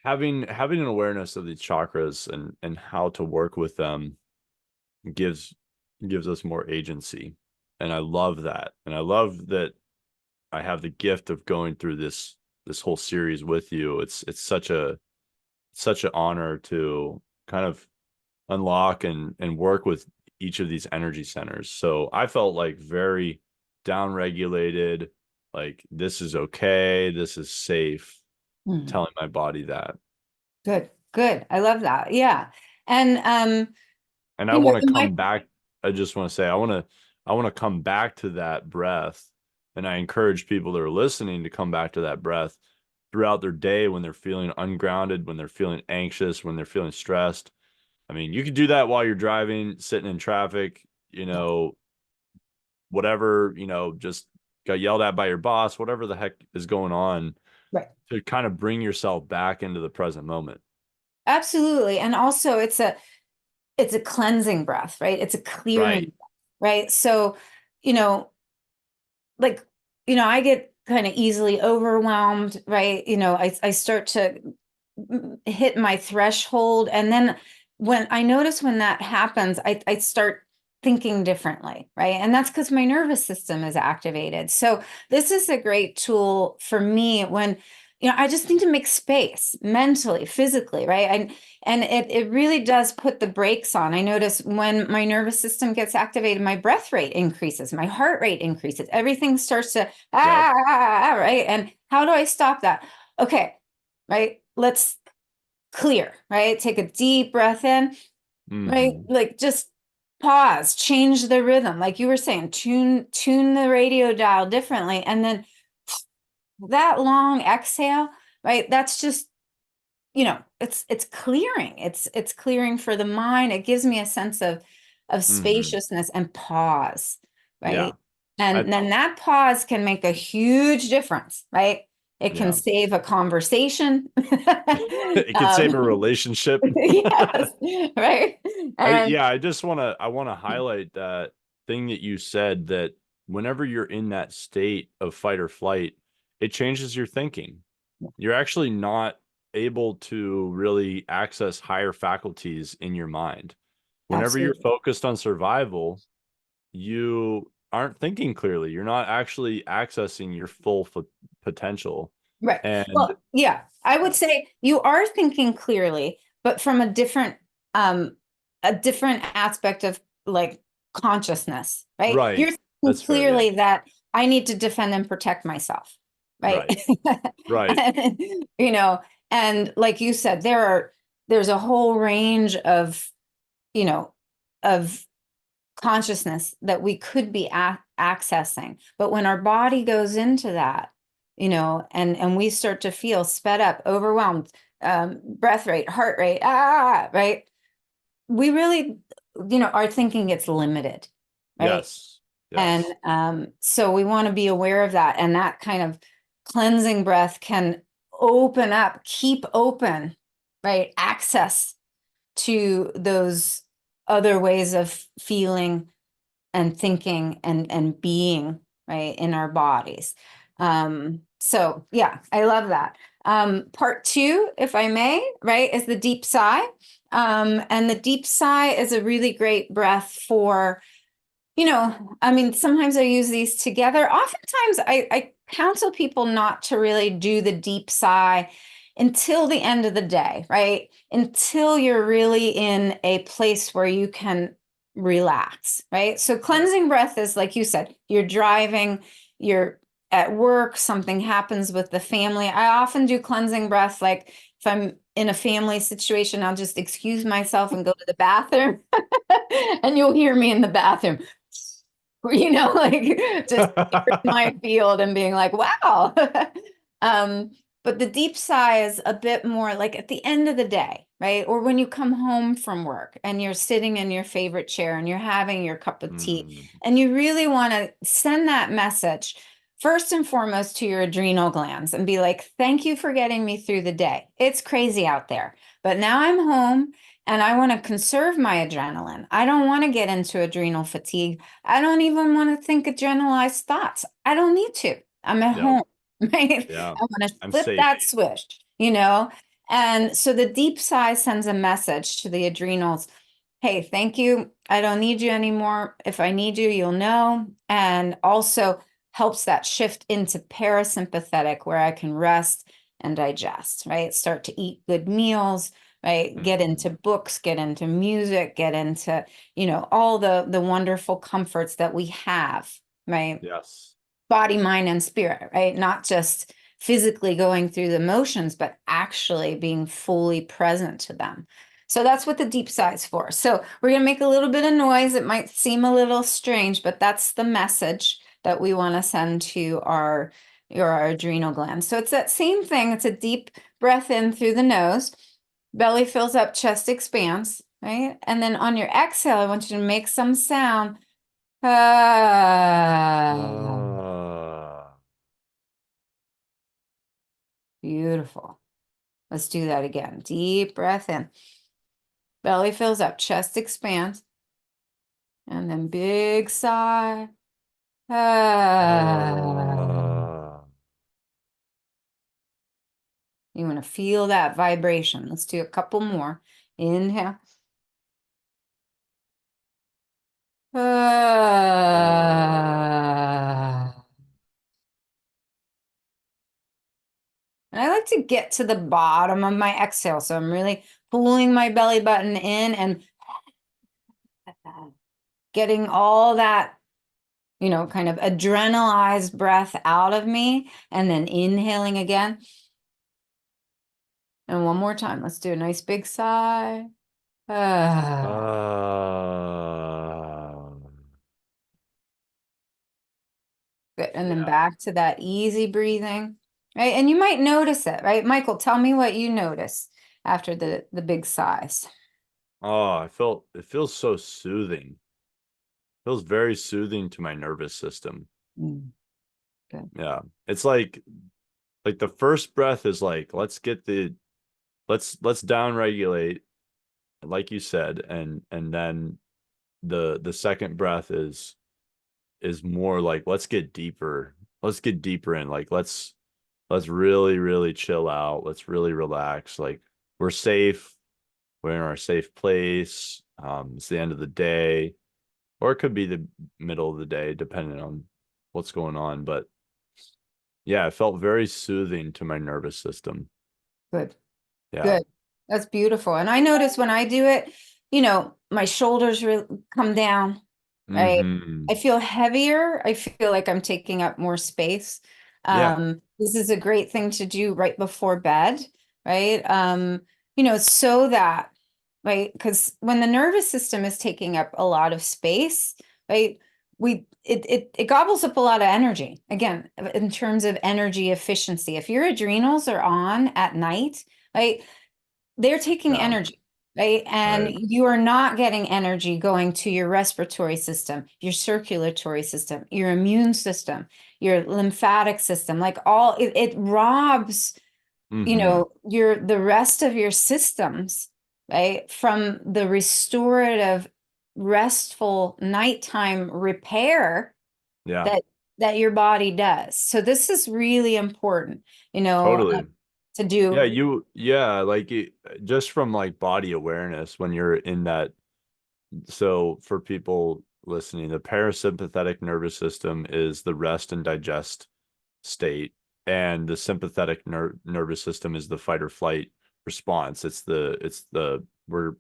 having an awareness of these chakras and how to work with them gives gives us more agency. And I love that. And I love that I have the gift of going through this whole series with you. It's such an honor to kind of unlock and work with each of these energy centers. So I felt like very down regulated, like this is okay, this is safe, Mhm. telling my body that. Good, good. I love that. Yeah. And And I want to the come mic. back. I just want to say I want to come back to that breath. And I encourage people that are listening to come back to that breath throughout their day when they're feeling ungrounded, when they're feeling anxious, when they're feeling stressed. I mean, you could do that while you're driving, sitting in traffic, whatever, just got yelled at by your boss, whatever the heck is going on, Right. to kind of bring yourself back into the present moment. Absolutely. And also it's a cleansing breath, right? It's a Right. clearing, right? So, you know, like, I get kind of easily overwhelmed, right? I start to hit my threshold. And then when I notice when that happens, I start thinking differently, right? And that's because my nervous system is activated. So this is a great tool for me when, I just need to make space mentally, physically, right? And it really does put the brakes on. I notice when my nervous system gets activated, my breath rate increases, my heart rate increases, everything starts to Yep. right? And how do I stop that? Okay, right? Let's clear, right? Take a deep breath in, right? Hmm. Like just pause, change the rhythm. Like you were saying, tune the radio dial differently. And then that long exhale, right? That's just, it's clearing. It's clearing for the mind. It gives me a sense of Hmm. spaciousness and pause, Yeah. right? I And then that pause can make a huge difference, right? It can Yeah. save a conversation. It could save a um, relationship. yes, right. And I want to highlight that thing that you said, that whenever you're in that state of fight or flight, it changes your thinking. You're actually not able to really access higher faculties in your mind. Whenever you're absolutely. focused on survival, you aren't thinking clearly. You're not actually accessing your full potential. Right. And Well, yeah, I would yeah, say you are thinking clearly, but from um, a different aspect of like consciousness, right? You're right. thinking That's fair. Yeah. clearly that I need to defend and protect myself, right? Right. Right. And, and like you said, there's a whole range you know, of consciousness that we could be accessing. But when our body goes into that, and we start to feel sped up, overwhelmed, breath rate, heart rate, right? We really, our thinking gets limited, right? Yes. And Yes. so we want to be aware of that. And that kind of cleansing breath can open up, keep open, right? Access to those other ways of feeling and thinking and being, right, in our bodies. So yeah, I love that. Part two, if I may, right, is the deep sigh. And the deep sigh is a really great breath for, I mean, sometimes I use these together. Oftentimes I counsel people not to really do the deep sigh until the end of the day, right? Until you're really in a place where you can relax, right? So cleansing breath is like you said, you're driving, you're at work, something happens with the family. I often do cleansing breath, like if I'm in a family situation, I'll just excuse myself and go to the bathroom, and you'll hear me in the bathroom, like just clearing my field and being like, wow. um, but the deep sigh is a bit more like at the end of the day, right? Or when you come home from work and you're sitting in your favorite chair and you're having your cup of tea, Mm, and you really want to send that message first and foremost to your adrenal glands and be like, thank you for getting me through the day. It's crazy out there, but now I'm home and I want to conserve my adrenaline. I don't want to get into adrenal fatigue. I don't even want to think adrenalized thoughts. I don't need to. I'm at yep. home, right? Yeah. I want to I'm flip safe. that switch. And so the deep sigh sends a message to the adrenals. Hey, thank you. I don't need you anymore. If I need you, you'll know. And also helps that shift into parasympathetic where I can rest and digest, right? Start to eat good meals, right? Get Mhm. into books, get into music, get into, all the wonderful comforts that we have, right? Yes. Body, mind, and spirit, right? Not just physically going through the motions, but actually being fully present to them. So that's what the deep sigh is for. So we're going to make a little bit of noise. It might seem a little strange, but that's the message that we want to send to our adrenal glands. So it's that same thing. It's a deep breath in through the nose, belly fills up, chest expands, right? And then on your exhale, I want you to make some sound. Ah. Ah. Beautiful. Let's do that again. Deep breath in. Belly fills up, chest expands, and then big sigh. Ah. Ah. You want to feel that vibration. Let's do a couple more. Inhale. Ah. And I like to get to the bottom of my exhale. So I'm really pulling my belly button in and getting all that kind of adrenalized breath out of me, and then inhaling again. And one more time. Let's do a nice big sigh. Ah. Ah. Good. And then Yeah. back to that easy breathing. Right. And you might notice it, right? Michael, tell me what you notice after the big sighs. Oh, it feels so soothing. Feels very soothing to my nervous system. Mm, good. Yeah. It's like the first breath is like, let's down regulate, like you said, and then the second breath is more like let's get deeper. Let's get deeper in. Like let's really, really chill out. Let's really relax. Like we're safe. We're in our safe place. It's the end of the day, or it could be the middle of the day, depending on what's going on. But yeah, it felt very soothing to my nervous system. Good. Yeah. Good. That's beautiful. And I notice when I do it, my shoulders come down, right? Hmm. I feel heavier. I feel like I'm taking up more space. Yeah. This is a great thing to do right before bed, right? So that, right? Because when the nervous system is taking up a lot of space, right? It gobbles up a lot of energy. Again, in terms of energy efficiency. If your adrenals are on at night, right? They're taking Yeah. energy, right? And Right. you are not getting energy going to your respiratory system, your circulatory system, your immune system, your lymphatic system. Like it robs, Hmm. the rest of your systems, right? From the restorative, restful nighttime repair Yeah. that that your body does. So this is really important, Totally. to do. like just from like body awareness when you're in that. So for people listening, the parasympathetic nervous system is the rest and digest state, and the sympathetic nervous system is the fight or flight response. It's the we're,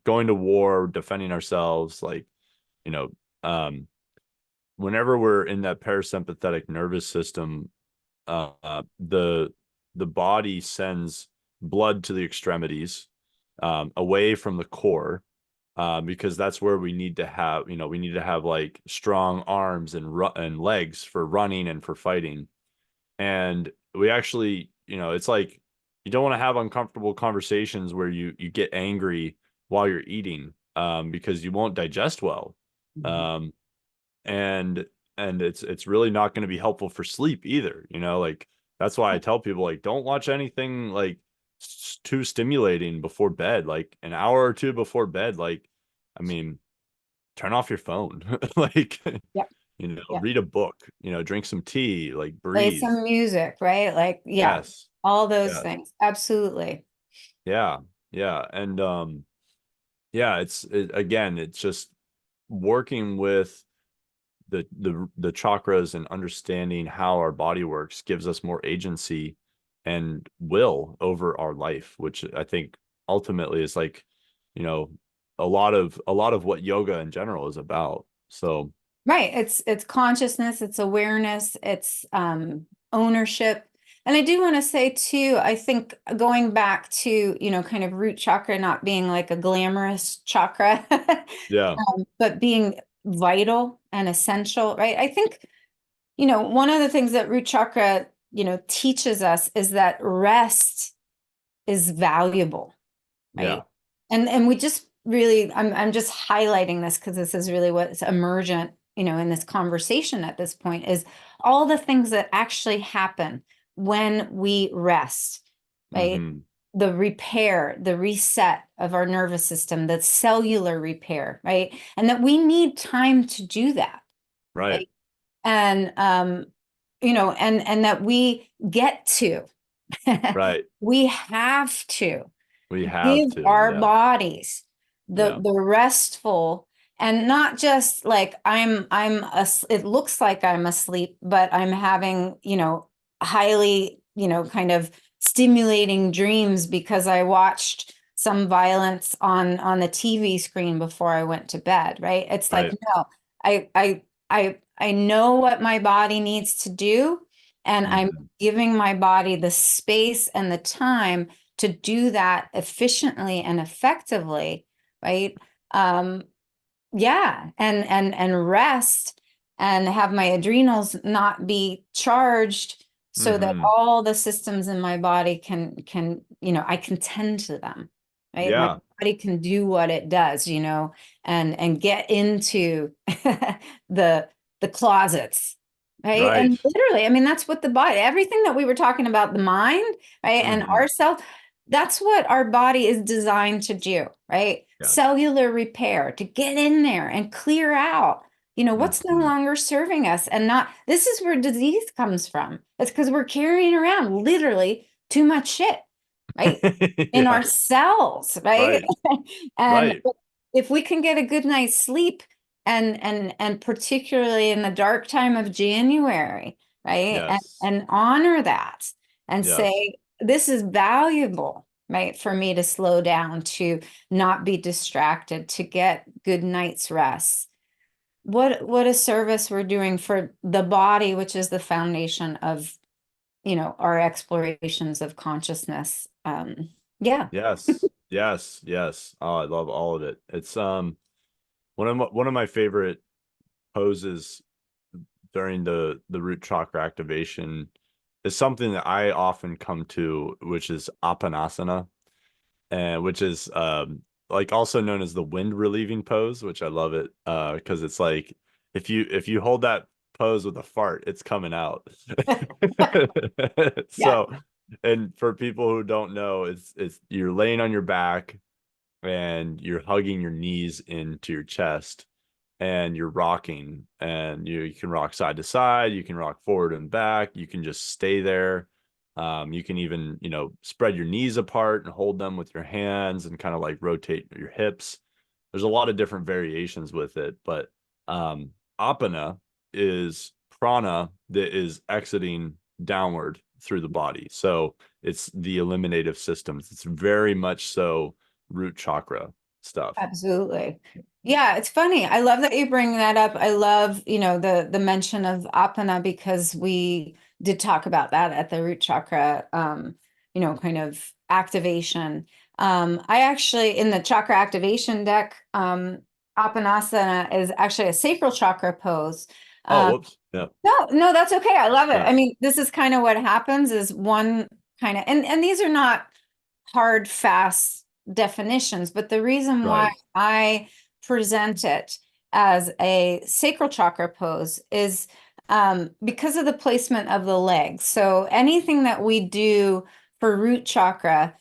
going to war, defending ourselves, like, you know, um, whenever we're in that parasympathetic nervous system, the body sends blood to the extremities, away from the core, because that's where we need to have like strong arms and legs for running and for fighting. And we actually, it's like you don't want to have uncomfortable conversations where you get angry while you're eating, because you won't digest well. Mhm. Um, and it's really not going to be helpful for sleep either, like that's why I tell people, like, don't watch anything like too stimulating before bed, like an hour or two before bed. Like, I mean, turn off your phone. Like, Yep. Yep. read a book, drink some tea, like Play breathe. some music, right? Like, yeah, Yes. all those Yes. things. Absolutely. Yeah. Yeah. And yeah, again, it's just working with the chakras and understanding how our body works gives us more agency and will over our life, which I think ultimately is like, you know, a lot of what yoga in general is about. So Right. It's consciousness, it's awareness, it's ownership. And I do want to say too, I think going back to, kind of root chakra not being like a glamorous chakra, yeah. but being vital and essential, right? I think, one of the things that root chakra, teaches us is that rest is valuable, Yeah. right? And we just really, I'm just highlighting this because this is really what's emergent, in this conversation at this point, is all the things that actually happen when we rest, right? Hmm. The repair, the reset of our nervous system, the cellular repair, right? And that we need time to do that, Right. right? And and that we get to, Right. we have to We have give to. our Yeah. bodies the Yeah. restful, and not just like it looks like I'm asleep, but I'm having, highly, kind of stimulating dreams because I watched some violence on the TV screen before I went to bed, right? It's like, Right. no, I know what my body needs to do, and I'm Hmm. giving my body the space and the time to do that efficiently and effectively, right? Um, yeah, and rest and have my adrenals not be charged so that Hmm. all the systems in my body can, I can tend to them, right? My Yeah. body can do what it does, and get into the the closets, right? Right. And literally, I mean, that's what the body, everything that we were talking about, the mind, right? And Hmm. ourself, that's what our body is designed to do, right? Yes. Cellular repair, to get in there and clear out, what's no Hmm. longer serving us. And not, this is where disease comes from. It's because we're carrying around literally too much shit, right? In Yeah. our cells, right? Right. And Right. if we can get a good night's sleep, and particularly in the dark time of January, right? And Yes. and honor that and Yes. say, this is valuable, right? For me to slow down, to not be distracted, to get good night's rest. What a service we're doing for the body, which is the foundation of, our explorations of consciousness. Yeah. Yes. Yes. Yes. Oh, I love all of it. It's one of my favorite poses during the root chakra activation is something that I often come to, which is apanasana, and which is like also known as the wind relieving pose, which I love it, because it's like if you hold that pose with a fart, it's coming out. Yeah. So, and for people who don't know, it's you're laying on your back and you're hugging your knees into your chest, and you're rocking, and you can rock side to side, you can rock forward and back, you can just stay there. You can even, spread your knees apart and hold them with your hands and kind of like rotate your hips. There's a lot of different variations with it, but apana is prana that is exiting downward through the body. So it's the eliminative systems. It's very much so root chakra stuff. Absolutely. Yeah, it's funny. I love that you bring that up. I love, the mention of apana because we did talk about that at the root chakra kind of activation. I actually in the chakra activation deck, apanasana is actually a sacral chakra pose. Oh, Um, whoops. Yeah. no, no, that's okay. I love it. Yeah. I mean, this is kind of what happens is one kind of, and these are not hard, fast definitions, but the reason why Right. I present it as a sacral chakra pose is because of the placement of the legs. So anything that we do for root chakra,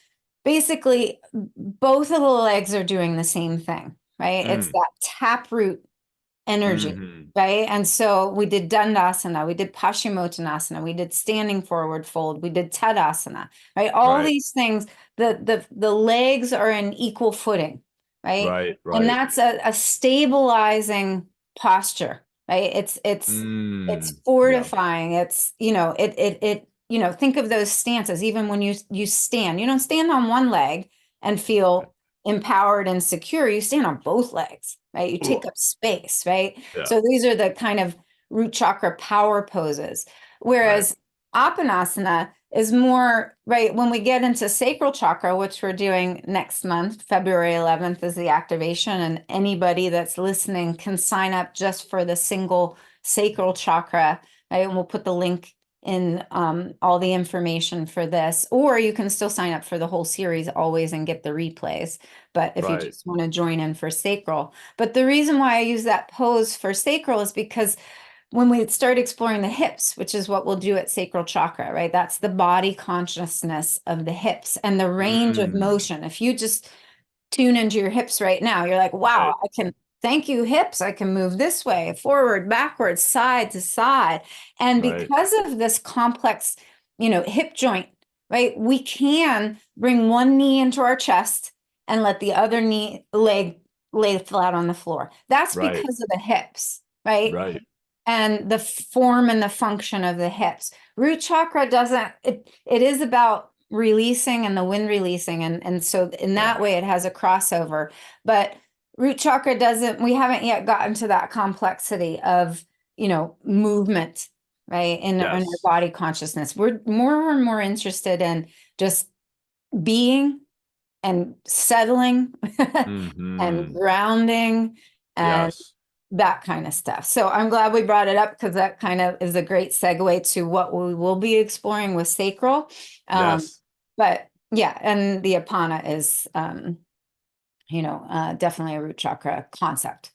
basically both of the legs are doing the same thing, right? It's Mm. that tap root energy, Hmm. right? And so we did Dandasana, we did Paschimottanasana, we did standing forward fold, we did Tadasana, right? All Right. these things, the legs are in equal footing, right? Right. And Right. that's a stabilizing posture, right? It's Mm. Yeah. fortifying. It's, think of those stances, even when you stand, you don't stand on one leg and feel empowered and secure, you stand on both legs, right? You take Ooh. up space, right? Yeah. So these are the kind of root chakra power poses. Right. Whereas Apanasana is more, right, when we get into sacral chakra, which we're doing next month, February 11th is the activation, and anybody that's listening can sign up just for the single sacral chakra, right? And we'll put the link in all the information for this, or you can still sign up for the whole series always and get the replays. But if you Right. just want to join in for sacral, but the reason why I use that pose for sacral is because when we start exploring the hips, which is what we'll do at sacral chakra, right? That's the body consciousness of the hips and the range of Mm. motion. If you just tune into your hips right now, you're like, wow, Right. I can, thank you, hips. I can move this way, forward, backwards, side to side. And Right. because of this complex, hip joint, right, we can bring one knee into our chest and let the other knee leg lay flat on the floor. That's Right. because of the hips, right? Right. And the form and the function of the hips. Root chakra doesn't, it is about releasing and the wind releasing. And so in Yeah. that way it has a crossover. But root chakra doesn't, we haven't yet gotten to that complexity of, movement, right? In our Yes. body consciousness. We're more and more interested in just being and settling and Hmm. grounding and Yes. that kind of stuff. So I'm glad we brought it up because that kind of is a great segue to what we will be exploring with sacral. Yes. But yeah, and the apana is, definitely a root chakra concept.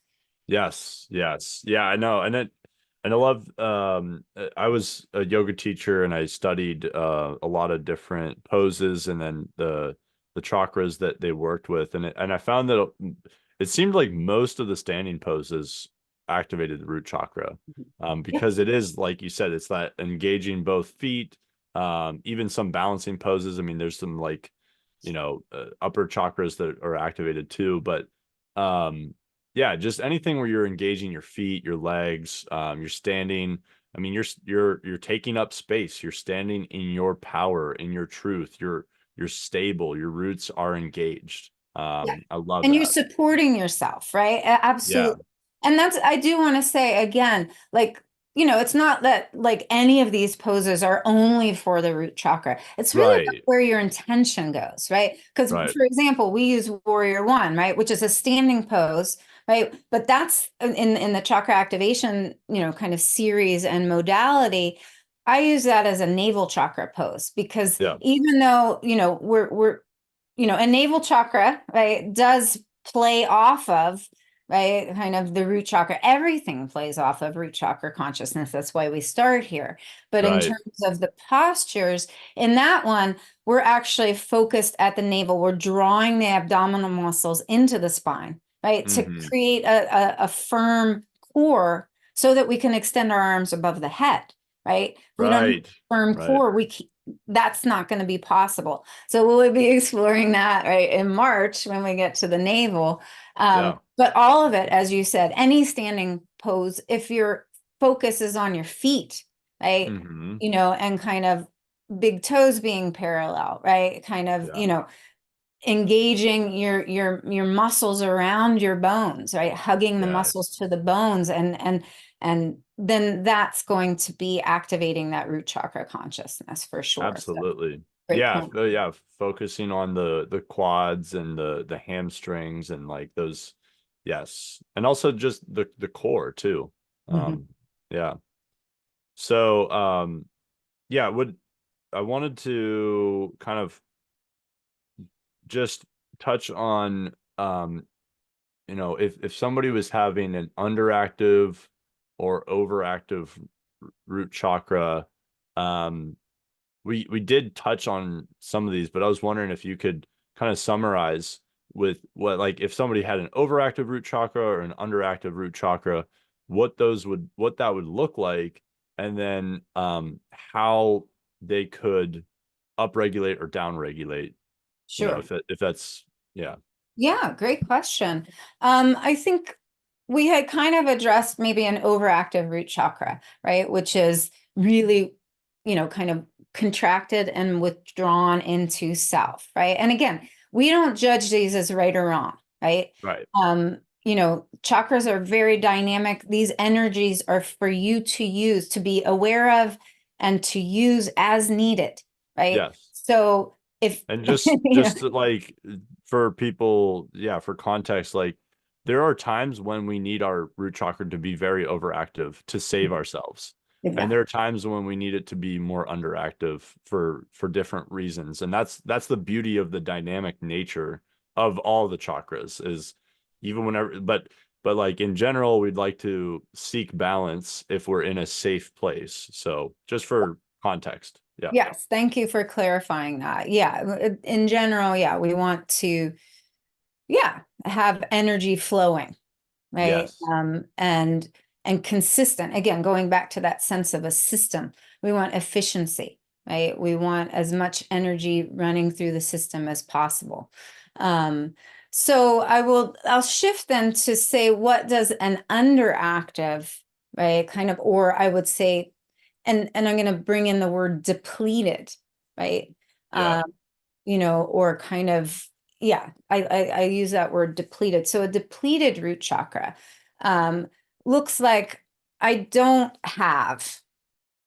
Yes. Yes. Yeah, I know. And I love I was a yoga teacher and I studied a lot of different poses and then the chakras that they worked with and I found that it seemed like most of the standing poses activated the root chakra. Yep. Because it is like you said, it's that engaging both feet, even some balancing poses. I mean, there's some like, upper chakras that are activated too, but um yeah, just anything where you're engaging your feet, your legs, you're standing. I mean, you're taking up space. You're standing in your power, in your truth. You're stable. Your roots are engaged. Yeah. I love And you're that. supporting yourself, right? Yeah. Absolutely. And that's, I do want to say again, like, it's not that like any of these poses are only for the root chakra. It's really about Right. where your intention goes, right? Because, Right. for example, we use Warrior One, right, which is a standing pose, right? But that's in the chakra activation, kind of series and modality. I use that as a navel chakra pose because Yeah. even though, we're a navel chakra, right, does play off of, right, kind of the root chakra. Everything plays off of root chakra consciousness. That's why we start here. But in Right. terms of the postures, in that one, we're actually focused at the navel. We're drawing the abdominal muscles into the spine, right, to Hmm. create a firm core so that we can extend our arms above the head, right? If we don't have Right. a firm Right. core, that's not going to be possible. So we'll be exploring that right in March when we get to the navel. Yeah. But all of it, as you said, any standing pose, if your focus is on your feet, right, Mm-hmm. and kind of big toes being parallel, right, kind of, Yeah. engaging your muscles around your bones, right, hugging the muscles Yes. to the bones, and then that's going to be activating that root chakra consciousness for sure. So Absolutely. great Yeah. point. Yeah. Focusing on the quads and the hamstrings and like those. Yes. And also just the core too. Mhm. Yeah. So, yeah, would I wanted to kind of just touch on, if somebody was having an underactive or overactive root chakra, um, we did touch on some of these, but I was wondering if you could kind of summarize with what, like, if somebody had an overactive root chakra or an underactive root chakra, what that would look like, and then how they could upregulate or downregulate, Sure. if that's, yeah. Yeah, great question. I think we had kind of addressed maybe an overactive root chakra, right? Which is really, kind of contracted and withdrawn into self, right? And again, we don't judge these as right or wrong, right? Right. Chakras are very dynamic. These energies are for you to use, to be aware of, and to use as needed, right? Yes. So if, And just to, like, for people, yeah, for context, like, there are times when we need our root chakra to be very overactive to save ourselves. And there exactly. are times when we need it to be more underactive for different reasons. And that's the beauty of the dynamic nature of all the chakras, is even whenever, but like in general, we'd like to seek balance if we're in a safe place. So just for context. Yeah. Yes, thank you for clarifying that. Yeah, in general, yeah, we want to, yeah, have energy flowing, right? Yes. And consistent. Again, going back to that sense of a system, we want efficiency, right? We want as much energy running through the system as possible. Um, so I'll shift then to say, what does an underactive, right, kind of, or I would say, and I'm going to bring in the word depleted, right? Yeah. Um, or kind of, yeah, I use that word depleted. So a depleted root chakra um, looks like I don't have,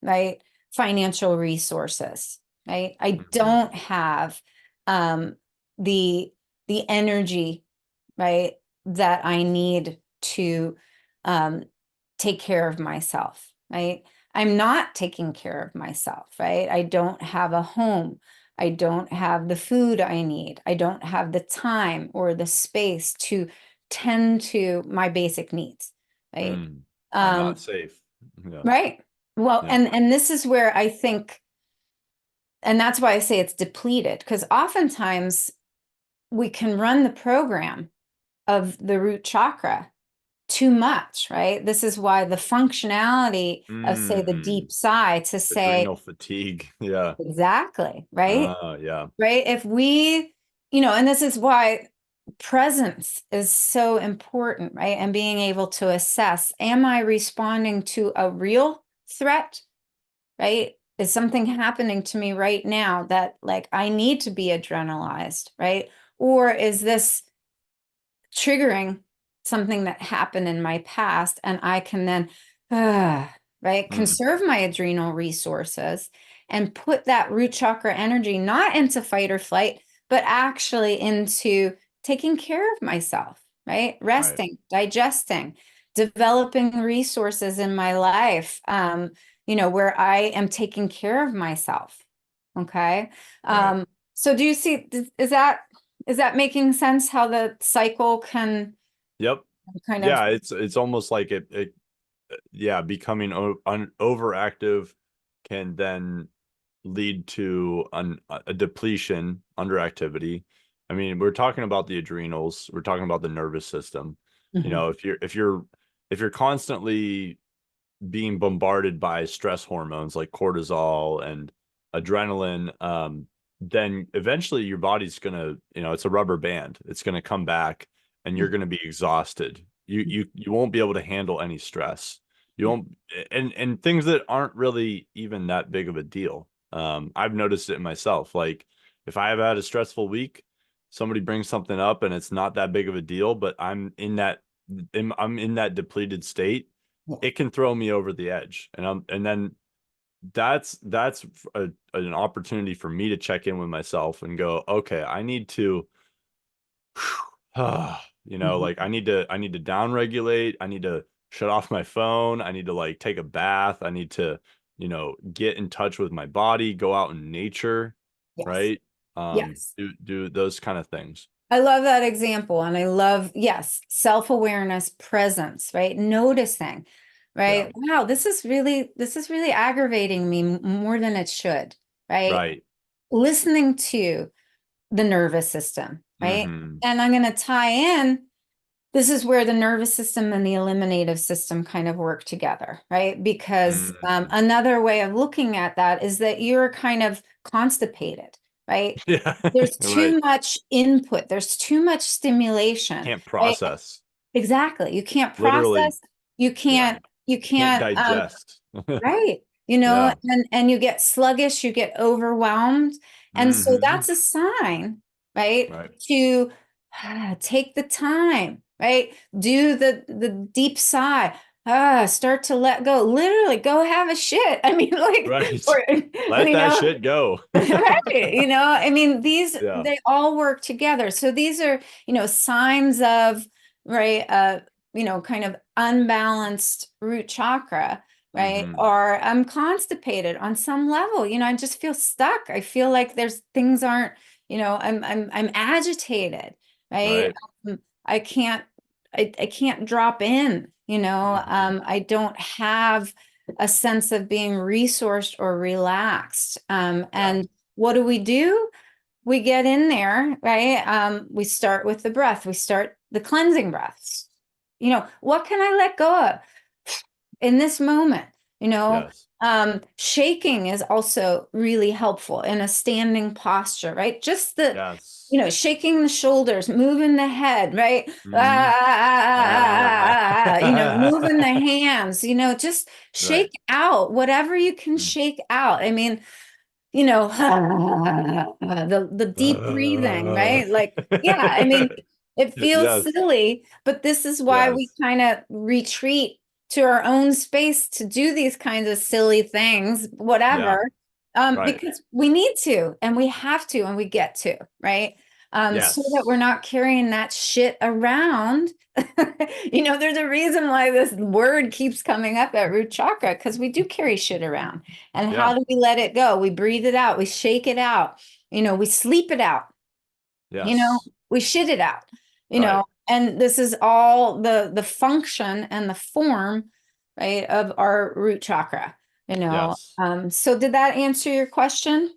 right, financial resources, right? I Mhm. don't have um, the the energy, right, that I need to um, take care of myself, right? I'm not taking care of myself, right? I don't have a home. I don't have the food I need. I don't have the time or the space to tend to my basic needs, right? Mm. I'm not Um, safe. Yeah. right. Well, Yeah. and this is where I think, and that's why I say it's depleted, because oftentimes we can run the program of the root chakra too much, right? This is why the functionality of, say, the Mm. deep sigh to say, Adrenal fatigue. Yeah. exactly, right? Yeah. Right? If we, and this is why presence is so important, right? And being able to assess, am I responding to a real threat, right? Is something happening to me right now that, like, I need to be adrenalized, right? Or is this triggering something that happened in my past, and I can then right, Mm. conserve my adrenal resources and put that root chakra energy not into fight or flight, but actually into taking care of myself, right? Right. Resting, digesting, developing resources in my life, where I am taking care of myself. Okay. Right. So do you see, is that making sense, how the cycle can Yep. kind of, Yeah. It's almost like it yeah, becoming overactive can then lead to a depletion, underactivity. I mean, we're talking about the adrenals, we're talking about the nervous system. Mhm. If you're constantly being bombarded by stress hormones like cortisol and adrenaline, then eventually your body's gonna, it's a rubber band. It's gonna come back and you're gonna be exhausted. You won't be able to handle any stress. You won't, and things that aren't really even that big of a deal. I've noticed it in myself. Like if I have had a stressful week, somebody brings something up and it's not that big of a deal, but I'm in that depleted state, Yes. it can throw me over the edge. And then that's an opportunity for me to check in with myself and go, okay, I need to, Mhm. like I need to down regulate. I need to shut off my phone. I need to like take a bath. I need to, get in touch with my body, go out in nature, Yes. right? Yes. Do those kind of things. I love that example. And I love, yes, self-awareness, presence, right? Noticing, Yeah. right? Wow, this is really aggravating me more than it should, right? Right. Listening to the nervous system, right? Mm-hmm. And I'm going to tie in, this is where the nervous system and the eliminative system kind of work together, right? Because Mm-hmm. another way of looking at that is that you're kind of constipated, right? Yeah. There's Right. too much input, there's too much stimulation, Can't right? process. Exactly. You can't Literally, process, you yeah. can't, you Can't can't, digest. right. Yeah. And you get sluggish, you get overwhelmed. And so Mm-hmm. that's a sign, right? Right. To take the time, right? Do the deep sigh. Start to let go. Literally, go have a shit. I mean, like, Right. or, Let you that know, shit go. right. I mean, Yeah. they all work together. So these are, signs of, right, kind of unbalanced root chakra, right? Mm-hmm. Or I'm constipated on some level, I just feel stuck. I feel like there's things aren't, I'm agitated, right? Right. I can't, I can't drop in, Mm-hmm. I don't have a sense of being resourced or relaxed. Yeah. And what do? We get in there, right? We start with the breath. We start the cleansing breaths. What can I let go of in this moment? Yes. Shaking is also really helpful in a standing posture, right? Just Yes. shaking the shoulders, moving the head, right? Mm-hmm. Moving the hands, just Right. shake out whatever you can shake out. I mean, the deep breathing, right? Like, yeah, I mean, it feels Yes. silly, but this is why we Yes. kind of retreat to our own space to do these kinds of silly things, Yeah. whatever, Right. because we need to, and we have to, and we get to, right? So that we're Yes. not carrying that shit around. There's a reason why this word keeps coming up at root chakra, because we do carry shit around. And Yeah. how do we let it go? We breathe it out, we shake it out, we sleep it out, you know, Yes. we shit it out, Right. and this is all the function and the form, right, of our root chakra, Yes. So did that answer your question?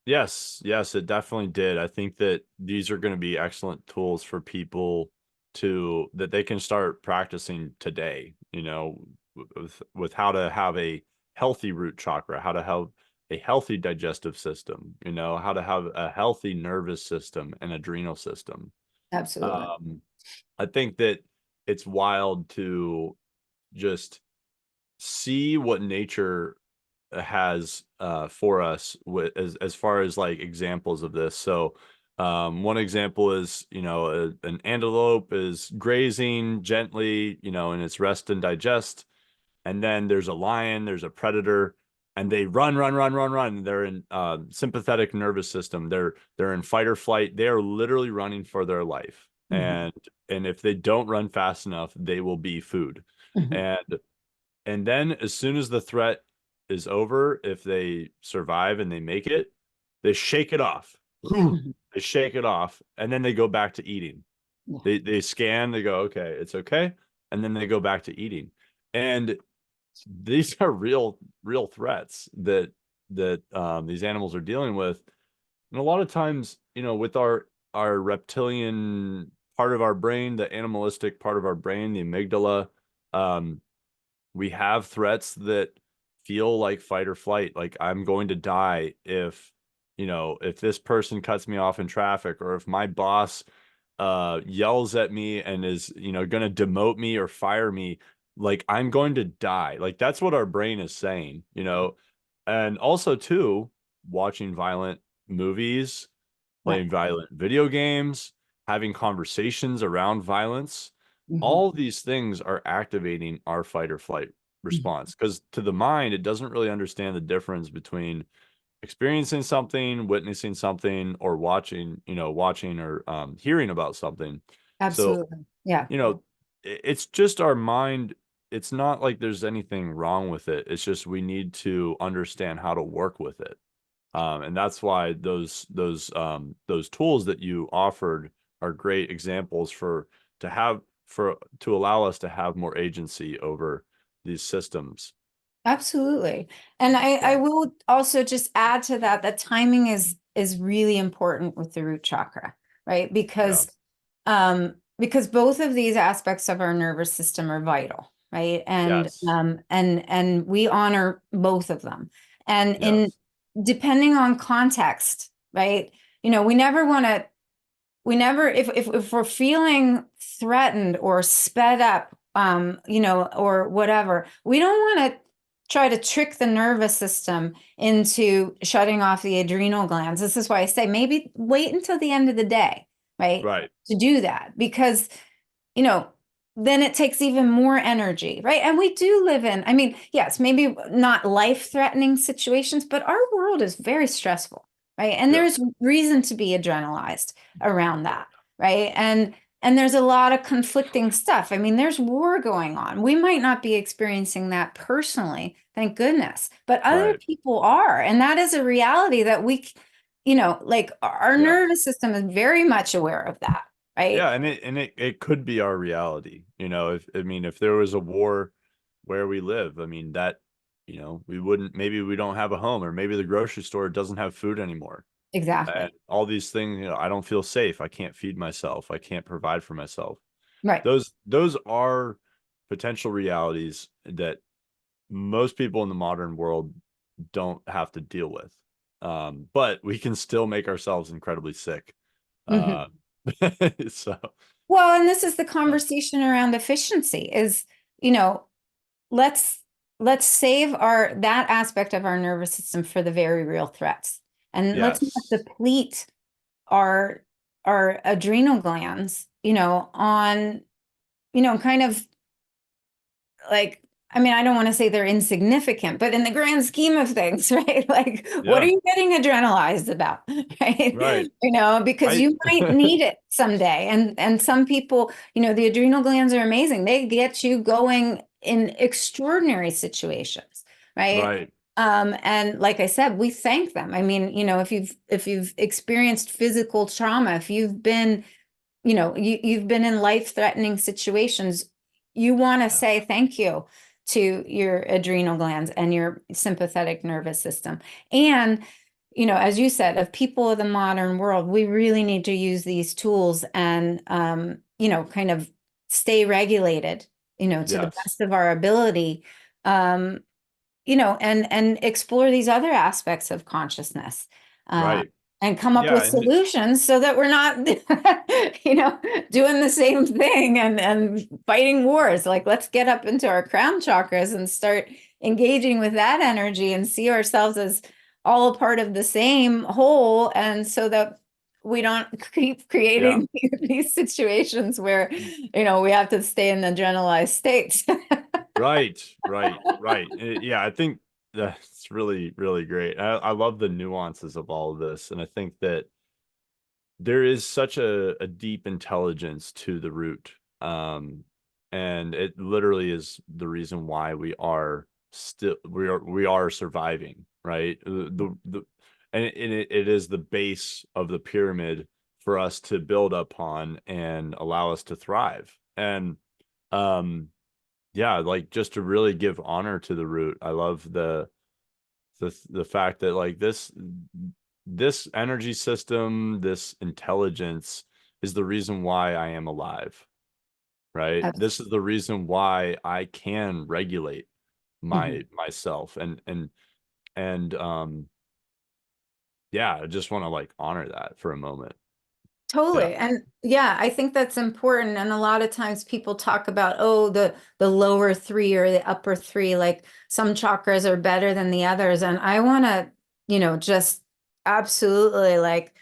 Yes, yes, it definitely did. I think that these are going to be excellent tools for people that they can start practicing today, with how to have a healthy root chakra, how to have a healthy digestive system, how to have a healthy nervous system and adrenal system. Absolutely. Um, I think that it's wild to just see what nature has for us with as far as like examples of this. So one example is, an antelope is grazing gently, in its rest and digest, and then there's a lion, there's a predator, and they run, run, run, run, run. They're in sympathetic nervous system. They're in fight or flight. They are literally running for their life, Mhm. and if they don't run fast enough, they will be food. Mhm. And then as soon as the threat is over, if they survive and they make it, they shake it off. Mhm. They shake it off and then they go back to eating. Yeah, They scan, they go, okay, it's okay. And then they go back to eating. And these are real threats that these animals are dealing with. And a lot of times, with our reptilian part of our brain, the animalistic part of our brain, the amygdala, um, we have threats that feel like fight or flight, like I'm going to die if, if this person cuts me off in traffic, or if my boss yells at me and is, going to demote me or fire me, like I'm going to die. Like that's what our brain is saying, And also too, watching violent movies, Right. playing violent video games, having conversations around violence, Mhm. all these things are activating our fight or flight response. Because to the mind, it doesn't really understand the difference between experiencing something, witnessing something, or watching or hearing about something. So, Absolutely. Yeah. it's just our mind. It's not like there's anything wrong with it. It's just we need to understand how to work with it. And that's why those tools that you offered are great examples to allow us to have more agency over these systems. Absolutely. And I Yeah. will also just add to that that timing is really important with the root chakra, right? Yeah. Because both of these aspects of our nervous system are vital, right? Yes. And we honor both of them. And in Yes. depending on context, right? We never want to if we're feeling threatened or sped up, or whatever, we don't want to try to trick the nervous system into shutting off the adrenal glands. This is why I say maybe wait until the end of the day, right, Right. to do that, because you know then it takes even more energy, right? And we do live in, I mean, yes, maybe not life-threatening situations, but our world is very stressful, right? And Yeah. there's reason to be adrenalized around that, right? And there's a lot of conflicting stuff. I mean, there's war going on. We might not be experiencing that personally, thank goodness, but other Right. people are. And that is a reality that like our Yeah. nervous system is very much aware of that, right? Yeah, and it could be our reality. If there was a war where we live, I mean that, we wouldn't, maybe we don't have a home, or maybe the grocery store doesn't have food anymore. And Exactly. all these things, I don't feel safe. I can't feed myself. I can't provide for myself. Right. Those are potential realities that most people in the modern world don't have to deal with. But we can still make ourselves incredibly sick. Uh, Mhm. so Well, and this is the yeah. conversation around efficiency is, you know, let's let's save our that aspect of our nervous system for the very real threats. And let's not Yes. deplete our our adrenal glands, on, kind of like, I mean, I don't want to say they're insignificant, but in the grand scheme of things, right? Like, what are Yeah. you getting adrenalized about, right? Right. Because I you might need it someday. And some people, the adrenal glands are amazing. They get you going in extraordinary situations, right? right. And like I said, we thank them. I mean, if you've experienced physical trauma, if you've been you've been in life-threatening situations, you want to Yeah. say thank you to your adrenal glands and your sympathetic nervous system. And, as you said, of people of the modern world, we really need to use these tools and, kind of stay regulated, to the Yes. best of our ability, um, and explore these other aspects of consciousness, uh, Right. and come up Yeah, with and solutions so that we're not, doing the same thing and fighting wars. Like, let's get up into our crown chakras and start engaging with that energy and see ourselves as all a part of the same whole. And so that we don't keep yeah. creating these situations where, we have to stay in the adrenalized state. Right. Right. Right. Yeah, I think that's really, really great. I love the nuances of all of this. And I think that there is such a deep intelligence to the root. And it literally is the reason why we are surviving, right? And it is the base of the pyramid for us to build upon and allow us to thrive. And um yeah, like just to really give honor to the root. I love the fact that like this energy system, this intelligence is the reason why I am alive, right? This is the reason why I can regulate. Mhm. myself. And yeah, I just want to like honor that for a moment. Yeah. Totally. And yeah, I think that's important. And a lot of times people talk about, oh, the lower three or the upper three, like some chakras are better than the others. And I want to, just absolutely like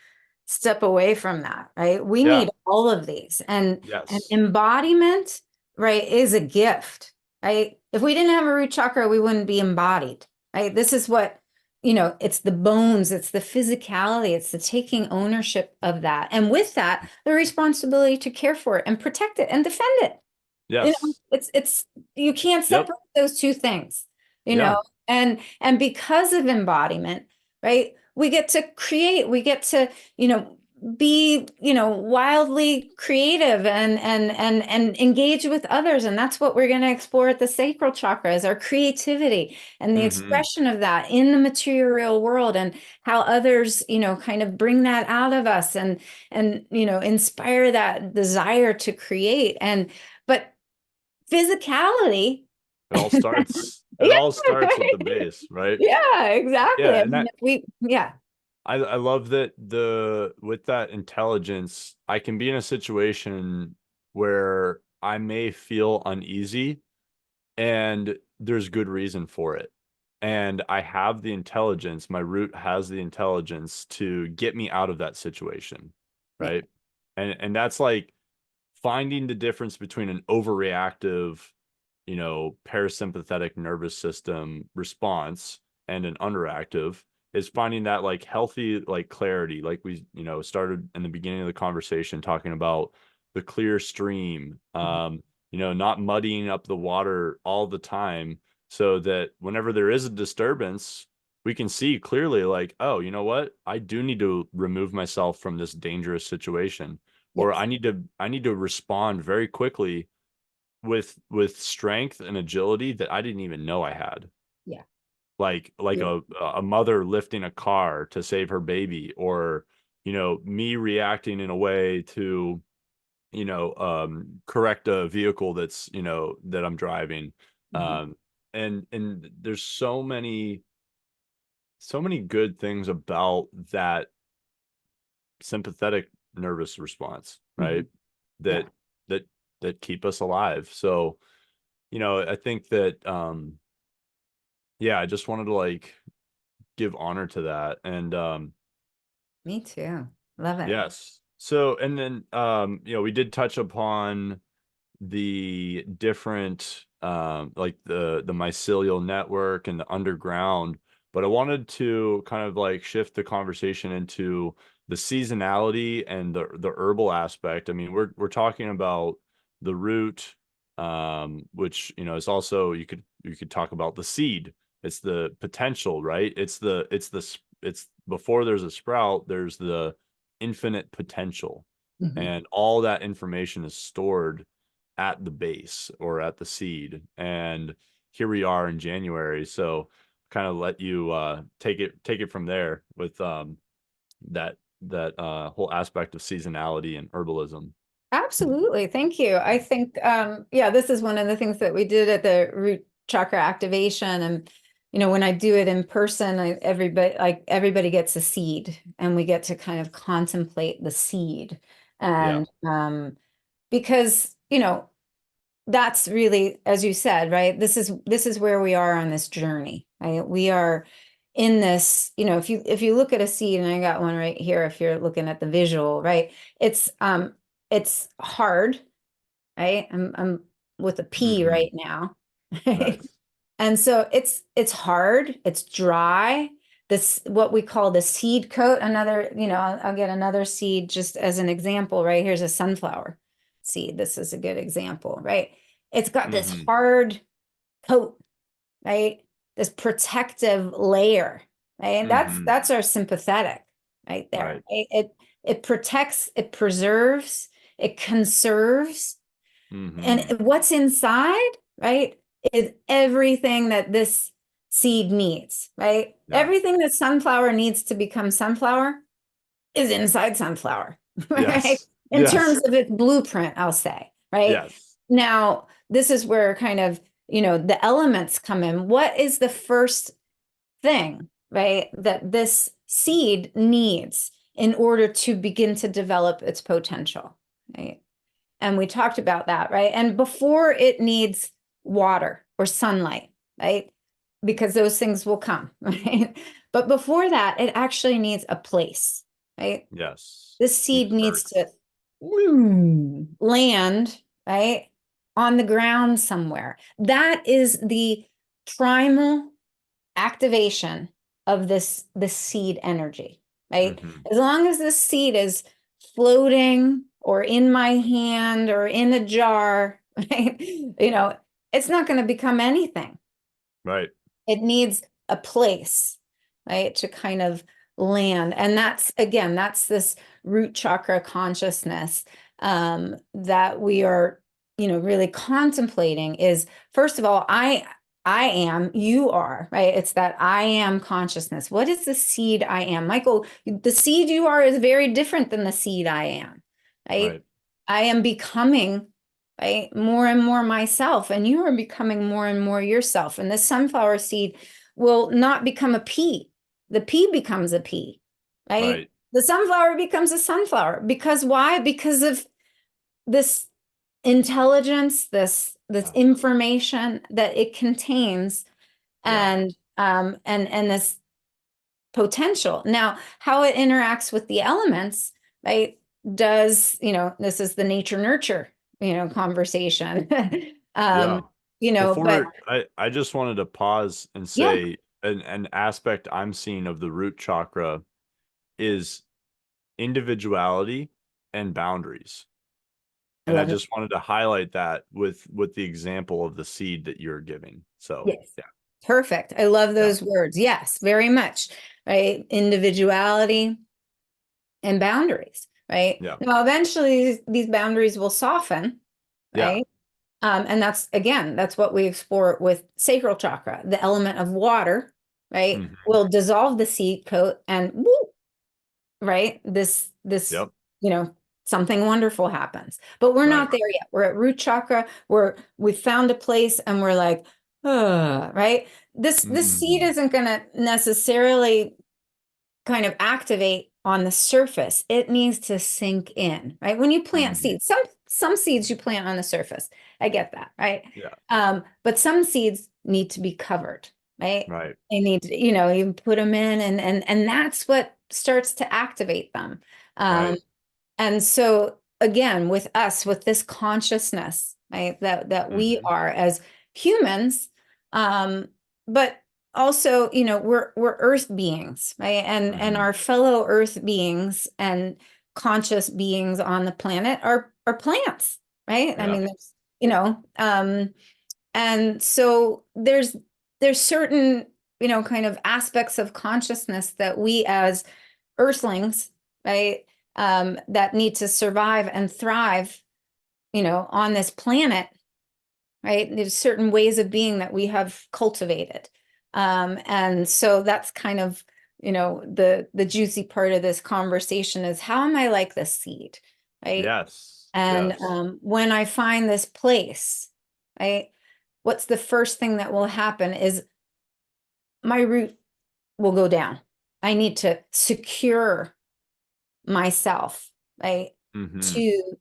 step away from that, right? We Yeah. need all of these. And Yes. embodiment, right, is a gift, right? If we didn't have a root chakra, we wouldn't be embodied, right? This is what it's the bones, it's the physicality, it's the taking ownership of that. And with that, the responsibility to care for it and protect it and defend it. Yes. It's you can't Yep. separate those two things, you Yeah. know, and because of embodiment, right, we get to create, we get to, be, wildly creative and engage with others. And that's what we're going to explore at the sacral chakra is our creativity and the Mm-hmm. expression of that in the material world and how others, kind of bring that out of us and inspire that desire to create. And but physicality. It Yeah, all starts at the right. base, right? Yeah, exactly. Yeah, I and mean, that yeah. I love that with that intelligence, I can be in a situation where I may feel uneasy and there's good reason for it. And I have the intelligence, my root has the intelligence to get me out of that situation, Yeah. right? And that's like finding the difference between an overreactive, parasympathetic nervous system response and an underactive is finding that like healthy like clarity, like we started in the beginning of the conversation talking about the clear stream, not muddying up the water all the time, so that whenever there is a disturbance we can see clearly like, oh, you know what, I do need to remove myself from this dangerous situation, or Yes. I need to respond very quickly with strength and agility that I didn't even know I had. Yeah. Like Yeah. a mother lifting a car to save her baby, or me reacting in a way to correct a vehicle that's that I'm driving. Mhm. And there's so many good things about that sympathetic nervous response, right? Mhm. That Yeah. that that keep us alive. So I think that yeah, I just wanted to like give honor to that. And Me too. Love it. yes. So and then we did touch upon the different like the mycelial network and the underground, but I wanted to kind of like shift the conversation into the seasonality and the herbal aspect. I mean, we're talking about the root, which is also, you could talk about the seed. It's the potential, right? It's before there's a sprout, there's the infinite potential, Mhm. and all that information is stored at the base or at the seed. And here we are in January, so kind of let you take it from there with that whole aspect of seasonality and herbalism. Absolutely. Thank you. I think, yeah, this is one of the things that we did at the Root Chakra Activation. And, when I do it in person, everybody gets a seed and we get to kind of contemplate the seed. Yeah. And because, that's really, as you said, right? This is where we are on this journey, right? We are in this, if you look at a seed, and I got one right here, if you're looking at the visual, right? It's hard, right? I'm with a P Mm-hmm. right now. Right? Nice. And so it's hard, it's dry. This what we call the seed coat. Another, I'll get another seed just as an example, right? Here's a sunflower seed. This is a good example, right? It's got this Mm-hmm. hard coat, right? This protective layer, right? And that's Mm-hmm. that's our sympathetic right there. Right. It protects, it preserves, it conserves, and Mm-hmm. what's inside, right, is everything that this seed needs, right? Yeah. Everything that sunflower needs to become sunflower is inside sunflower, right? Yes. In Yes. terms of its blueprint, I'll say, right? Yes. Now, this is where kind of the elements come in, what is the first thing, right, that this seed needs in order to begin to develop its potential, right? And we talked about that, right? And before it needs water or sunlight, right? Because those things will come, right? But before that, it actually needs a place, right? Yes. This seed Needs needs earth. to land, right, on the ground somewhere. That is the primal activation of this seed energy, right? Hmm. As long as this seed is floating or in my hand or in a jar, right? It's not going to become anything. Right. It needs a place, right, to kind of land. And that's, again, that's this root chakra consciousness that we are, really contemplating is, first of all, I am, you are, right? It's that I am consciousness. What is the seed I am? Michael, the seed you are is very different than the seed I am, right? Right. I am becoming, right, more and more myself, and you are becoming more and more yourself. And the sunflower seed will not become a pea. The pea becomes a pea, right? Right. The sunflower becomes a sunflower. Because why? Because of this intelligence, this Ah, information that it contains, yeah. and this potential. Now, how it interacts with the elements, right? This is the nature nurture, conversation. Yeah. um, but Before I just wanted to pause and yeah, say an aspect I'm seeing of the root chakra is individuality and boundaries. I And I love it. just wanted to highlight that with the example of the seed that you're giving. So Yes. yeah. Perfect. I love Yeah. those words. Yes, very much. Right. Individuality and boundaries. Right. Yeah. Now, eventually these boundaries will soften. Yeah. Right. And that's what we explore with sacral chakra. The element of water, right, Hmm. will dissolve the seed coat and woo, right, this, Yep. you know, something wonderful happens. But we're Right. not there yet. We're at root chakra. We found a place and we're like, right. This seed Hmm. isn't going to necessarily kind of activate on the surface. It needs to sink in, right? When you plant Hmm. seeds, some seeds you plant on the surface. I get that, right? Yeah. But some seeds need to be covered, right? Right. They need to, you put them in, and that's what starts to activate them. Um, Right. and so again, with us, with this consciousness, right, that we Hmm. are as humans, but also, we're earth beings, right? And Hmm. our fellow earth beings and conscious beings on the planet are plants, right? I Yeah. mean, and so there's certain, kind of aspects of consciousness that we as earthlings, right, that need to survive and thrive, on this planet, right? There's certain ways of being that we have cultivated. And so that's kind of, the juicy part of this conversation is, how am I like this seed, right? Yes. And Yes. when I find this place, right, what's the first thing that will happen is my root will go down. I need to secure myself, right, Hmm. to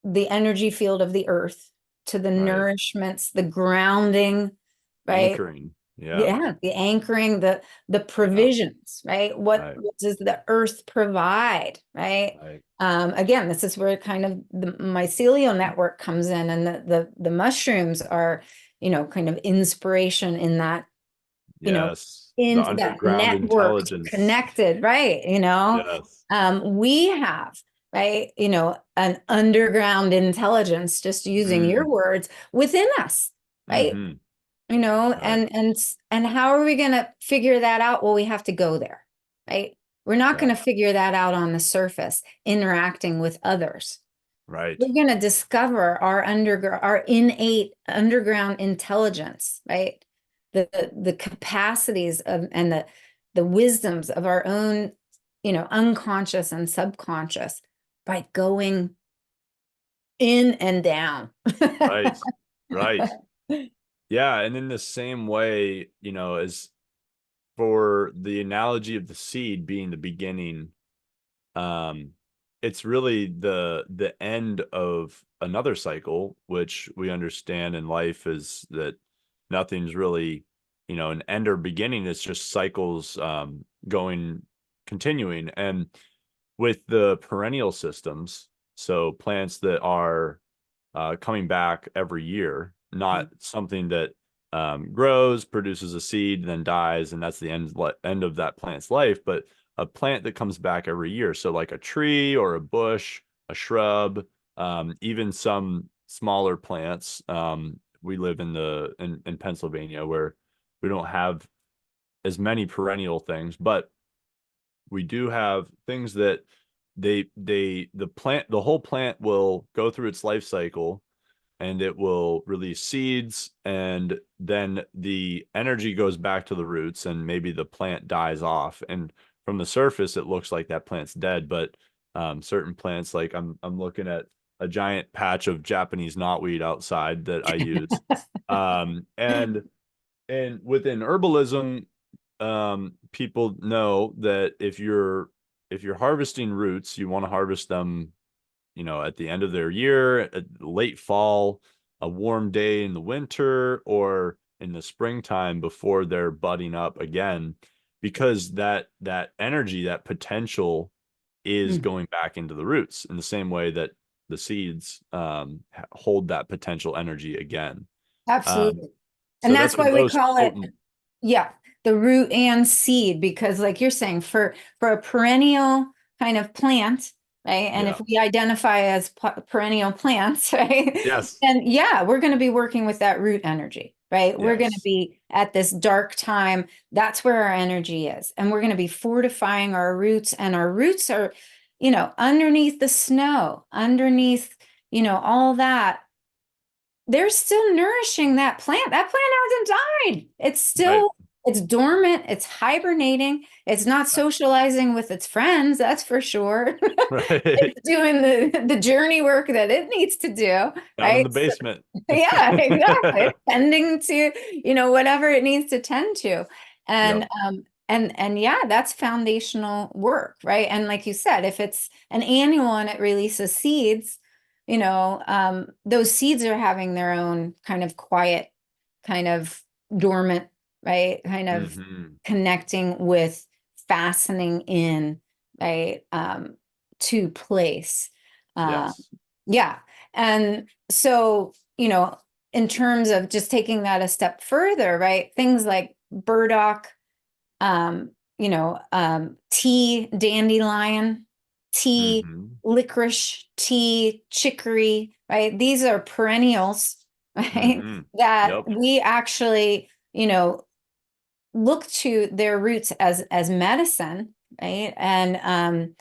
the energy field of the earth, to the Right. nourishments, the grounding, right? Anchoring. Yeah. Yeah, the anchoring, the Yeah. provisions, right? What Right. does the earth provide, right? Right. Again, this is where kind of the mycelial network comes in, and the mushrooms are, kind of inspiration in that, you know, Yes. The into that underground network intelligence. connected, right? Yes. We have, right, an underground intelligence, just using your Mm. words, within us, right? Hmm. Right. And how are we going to figure that out? Well, we have to go there, right? We're not Yeah. going to figure that out on the surface, interacting with others. Right. We're going to discover our innate underground intelligence, right? The capacities of, and the wisdoms of our own, unconscious and subconscious, by going in and down. Right. Right. Yeah, and in the same way, you know, as for the analogy of the seed being the beginning, um, it's really the end of another cycle, which we understand in life is that nothing's really, you know, an end or beginning. It's just cycles going, continuing. And with the perennial systems, so plants that are coming back every year, not something that grows, produces a seed, then dies, and that's the end of that plant's life, but a plant that comes back every year. So like a tree or a bush, a shrub, even some smaller plants. We live in Pennsylvania where we don't have as many perennial things, but we do have things that the whole plant will go through its life cycle and it will release seeds, and then the energy goes back to the roots and maybe the plant dies off, and from the surface it looks like that plant's dead, but certain plants, like I'm looking at a giant patch of Japanese knotweed outside that I use, and within herbalism, people know that if you're harvesting roots, you want to harvest them, you know, at the end of their year, at late fall, a warm day in the winter, or in the springtime before they're budding up again, because that energy, that potential is Mm, going back into the roots in the same way that the seeds hold that potential energy again. Um, absolutely. And so that's that's the why we most call it, potent. yeah, the root and seed, because like you're saying, for a perennial kind of plant, right? And Yeah. if we identify as perennial plants, right? Yes. Then yeah, we're going to be working with that root energy, right? We're going to Yes. be at this dark time. That's where our energy is. And we're going to be fortifying our roots, and our roots are, underneath the snow, underneath, all that. They're still nourishing that plant. That plant hasn't died. Right. It's dormant, it's hibernating, it's not socializing with its friends, that's for sure. Right. It's doing the journey work that it needs to do, Down in right? the basement. Yeah, exactly. It's tending to, whatever it needs to tend to. And Yep. and yeah, that's foundational work, right? And like you said, if it's an annual and it releases seeds, those seeds are having their own kind of quiet, kind of dormant, right? Kind of Hmm. connecting with, fastening in, right? To place. Um, Yes. yeah. And so, in terms of just taking that a step further, right? Things like burdock, tea, dandelion, tea, Hmm. licorice, tea, chicory, right? These are perennials, right? Hmm. That Yep. we actually, look to their roots as medicine, right? And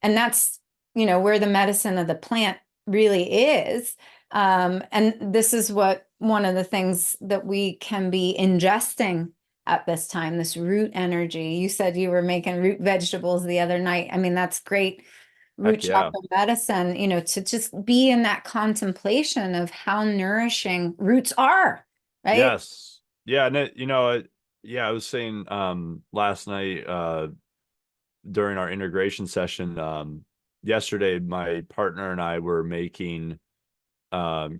that's, where the medicine of the plant really is. And this is what one of the things that we can be ingesting at this time, this root energy. You said you were making root vegetables the other night. I mean, that's great root Heck yeah. chakra medicine, to just be in that contemplation of how nourishing roots are, right? Yes. Yeah. And yeah, I was saying last night during our integration session, yesterday, my partner and I were making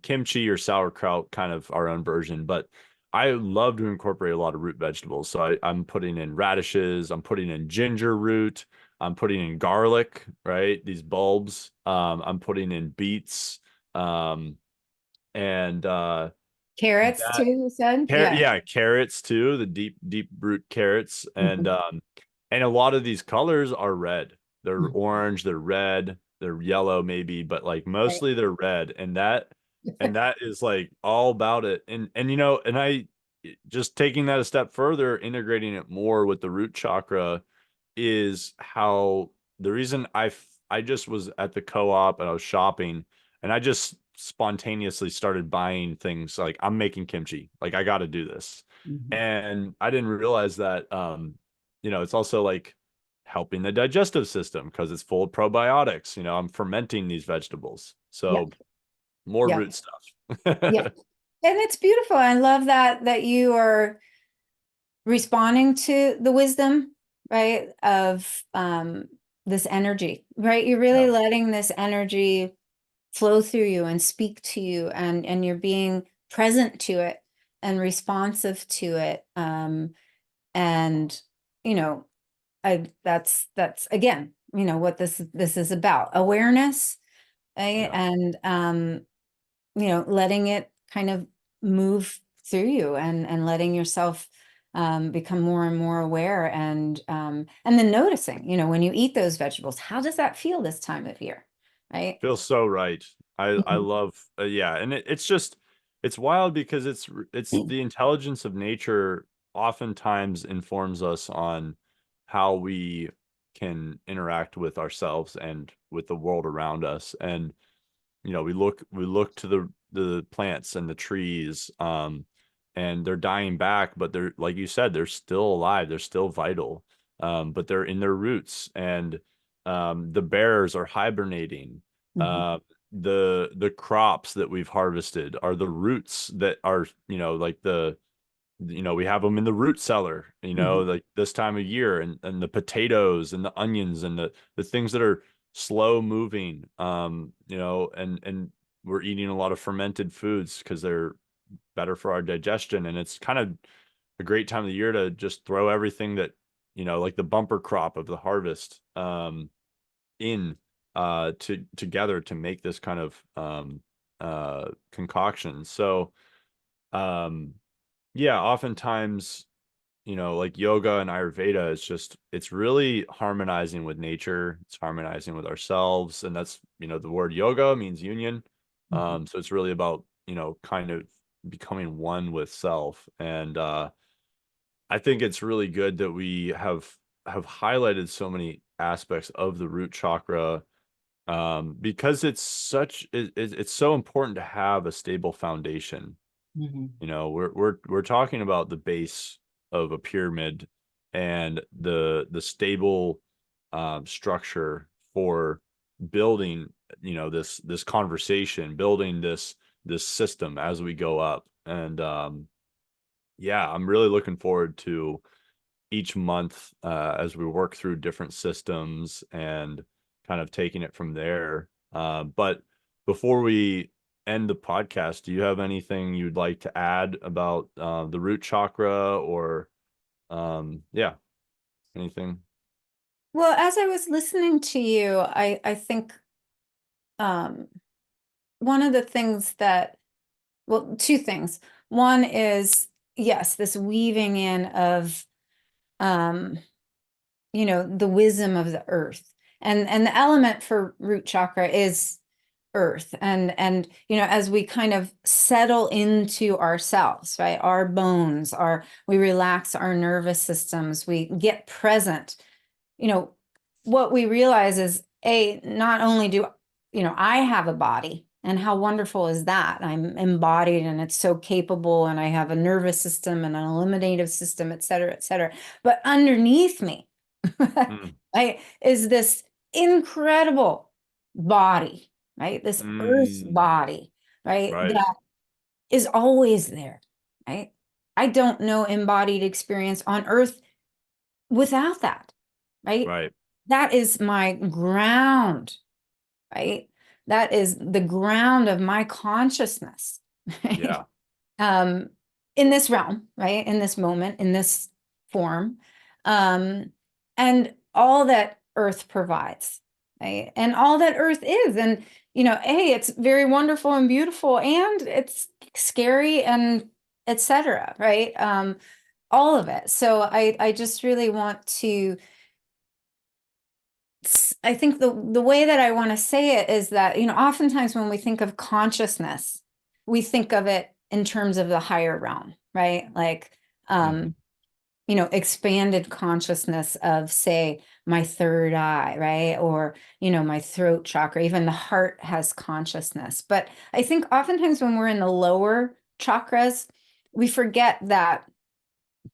kimchi or sauerkraut, kind of our own version, but I love to incorporate a lot of root vegetables. So I'm putting in radishes, I'm putting in ginger root, I'm putting in garlic, right? These bulbs. I'm putting in beets, and Carrots too, that you said? Yeah. yeah, carrots too, the deep root carrots, Mhm. and a lot of these colors are red. They're orange, they're red, they're yellow maybe, but like Right. mostly they're red, and that is like all about it. And I just taking that a step further, integrating it more with the root chakra, is how the reason I just was at the co-op and I was shopping, and I just spontaneously started buying things, like I'm making kimchi, like I got to do this. Mhm. And I didn't realize that it's also like helping the digestive system because it's full of probiotics. I'm fermenting these vegetables. So Yep. more Yep. root stuff. Yep. And it's beautiful. I love that you are responding to the wisdom, right, of this energy, right? You're really Yeah. letting this energy flow through you and speak to you, and you're being present to it and responsive to it. And you know, that's again, what this is about, awareness, right? Yeah. And letting it kind of move through you, and letting yourself become more and more aware, and then noticing, when you eat those vegetables, how does that feel this time of year, right? Feels so right. I Mhm. love yeah, and it's just it's wild because it's the intelligence of nature oftentimes informs us on how we can interact with ourselves and with the world around us. And we look to the plants and the trees, and they're dying back, but they're, like you said, they're still alive, they're still vital, but they're in their roots. And the bears are hibernating. Mhm. uh, the crops that we've harvested are the roots that are, like we have them in the root cellar, Mhm. like this time of year. And the potatoes and the onions and the things that are slow moving, and we're eating a lot of fermented foods because they're better for our digestion. And it's kind of a great time of the year to just throw everything that, like the bumper crop of the harvest, in together to make this kind of concoction. So um yeah, oftentimes, like yoga and Ayurveda, it's really harmonizing with nature. It's harmonizing with ourselves. And that's, the word yoga means union. Mhm. So it's really about, kind of becoming one with self. And I think it's really good that we have highlighted so many aspects of the root chakra, because it's so important to have a stable foundation. Mhm. We're talking about the base of a pyramid and the stable structure for building, this conversation, building this system as we go up. And yeah, I'm really looking forward to each month, as we work through different systems and kind of taking it from there. But before we end the podcast, do you have anything you'd like to add about the root chakra, or yeah, anything? Well, as I was listening to you, I think um, one of the things that, well, two things. One is, yes, this weaving in of um, the wisdom of the earth, and the element for root chakra is earth. And as we kind of settle into ourselves, right, our bones, we relax our nervous systems, we get present, what we realize is, not only do I have a body, and how wonderful is that? I'm embodied, and it's so capable, and I have a nervous system and an eliminative system, et cetera, et cetera. But underneath me, Mm, is this incredible body, right? This earth mm, body, right? right, That is always there, right? I don't know embodied experience on earth without that, right? right, That is my ground, right? That is the ground of my consciousness, right? yeah, um, in this realm, right? In this moment, in this form, um, and all that Earth provides, right? And all that Earth is. And, hey, it's very wonderful and beautiful, and it's scary, and etc., right? All of it. So I just really want to, I think the way that I want to say it is that, oftentimes when we think of consciousness, we think of it in terms of the higher realm, right? Like, mhm, expanded consciousness of, say, my third eye, right? Or, my throat chakra, even the heart has consciousness. But I think oftentimes when we're in the lower chakras, we forget that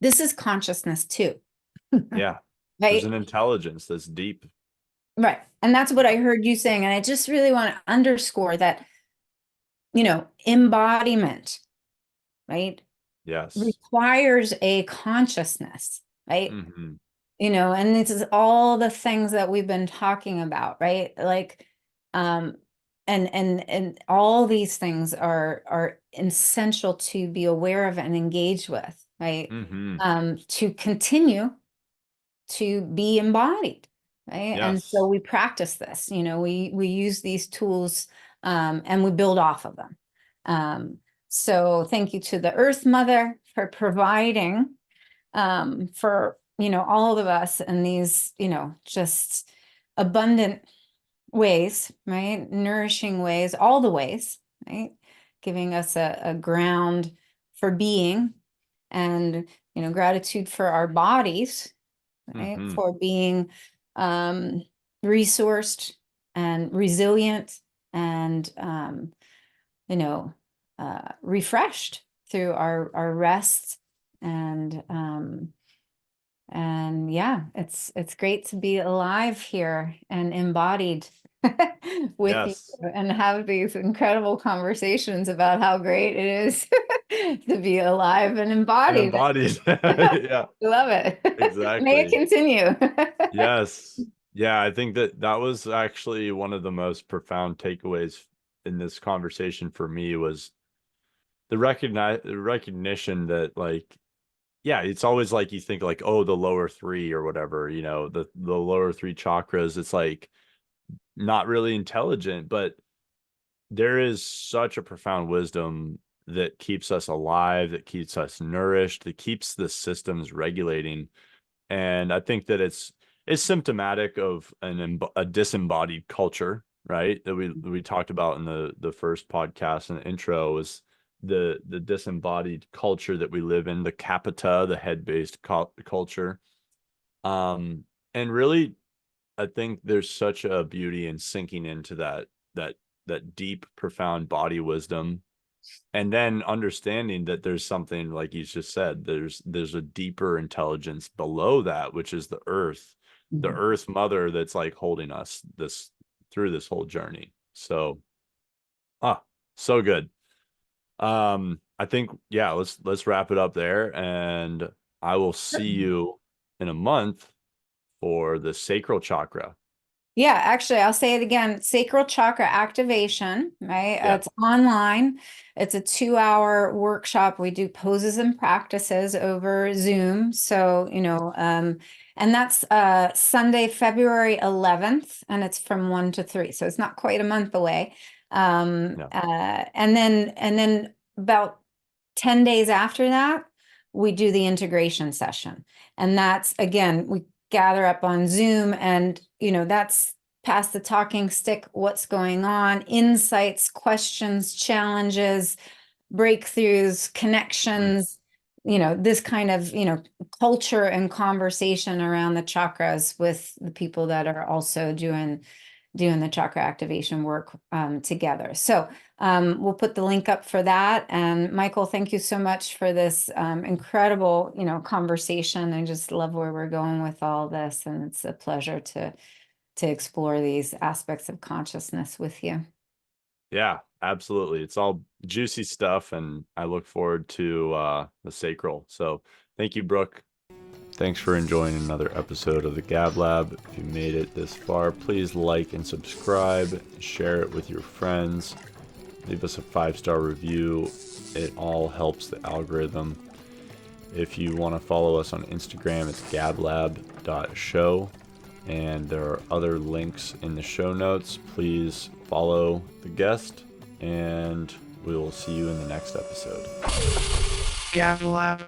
this is consciousness too, yeah. There's right? an intelligence that's deep. Right. And that's what I Yeah. heard you saying. And I just really want to underscore that, embodiment. right, Yes. requires a consciousness, right? Mm-hmm. And this is all the things that we've been talking about, right? Like, and all these things are essential to be aware of and engage with, right? Mm-hmm. To continue to be embodied, right? And Yes. so we practice this, we use these tools, and we build off of them. So thank you to the Earth Mother for providing, for, all of us in these, just abundant ways, right? Nourishing ways, all the ways, right? Giving us a ground for being, and, gratitude for our bodies, right? Mm-hmm. For being, resourced and resilient and, refreshed through our rest. And yeah, it's great to be alive here and embodied with you Yes. and have these incredible conversations about how great it is to be alive and And embodied. embodied. Yeah, Love it. May it exactly. continue. Yes. Yeah, I think that was actually one of the most profound takeaways in this conversation for me was the recognition that, like, yeah, it's always like you think like, oh, the lower three or whatever, the lower three chakras, it's like not really intelligent, but there is such a profound wisdom that keeps us alive, that keeps us nourished, that keeps the systems regulating. And I think that it's symptomatic of a disembodied culture, right? That we talked about in the first podcast and the intro was the disembodied culture that we live in, the capita, the head-based culture. Um, and really, I think there's such a beauty in sinking into that that deep, profound body wisdom, and then understanding that there's something, like you just said, there's a deeper intelligence below that, which is the Mhm. earth mother that's like holding us this through this whole journey. So so good. I think, yeah, let's wrap it up there, and I will see you in a month for the sacral chakra. Yeah, actually, I'll say it again. Sacral Chakra Activation, right? Yeah. It's online. It's a 2-hour workshop. We do poses and practices over Zoom. So, and that's Sunday, February 11th, and it's from 1 to 3. So it's not quite a month away. Yeah. And then about 10 days after that, we do the integration session. And that's, again, we gather up on Zoom, and that's pass the talking stick, what's going on, insights, questions, challenges, breakthroughs, Mm. connections, this kind of, culture and conversation around the chakras with the people that are also doing the chakra activation work, together. So we'll put the link up for that. And Michael, thank you so much for this incredible, conversation. I just love where we're going with all this, and it's a pleasure to explore these aspects of consciousness with you. Yeah, absolutely. It's all juicy stuff, and I look forward to the sacral. So thank you, Brooke. Thanks for enjoying another episode of the Gab Lab. If you made it this far, please like and subscribe, share it with your friends, leave us a 5-star review. It all helps the algorithm. If you want to follow us on Instagram, it's gablab.show. And there are other links in the show notes. Please follow the guest, and we will see you in the next episode. Gab Lab.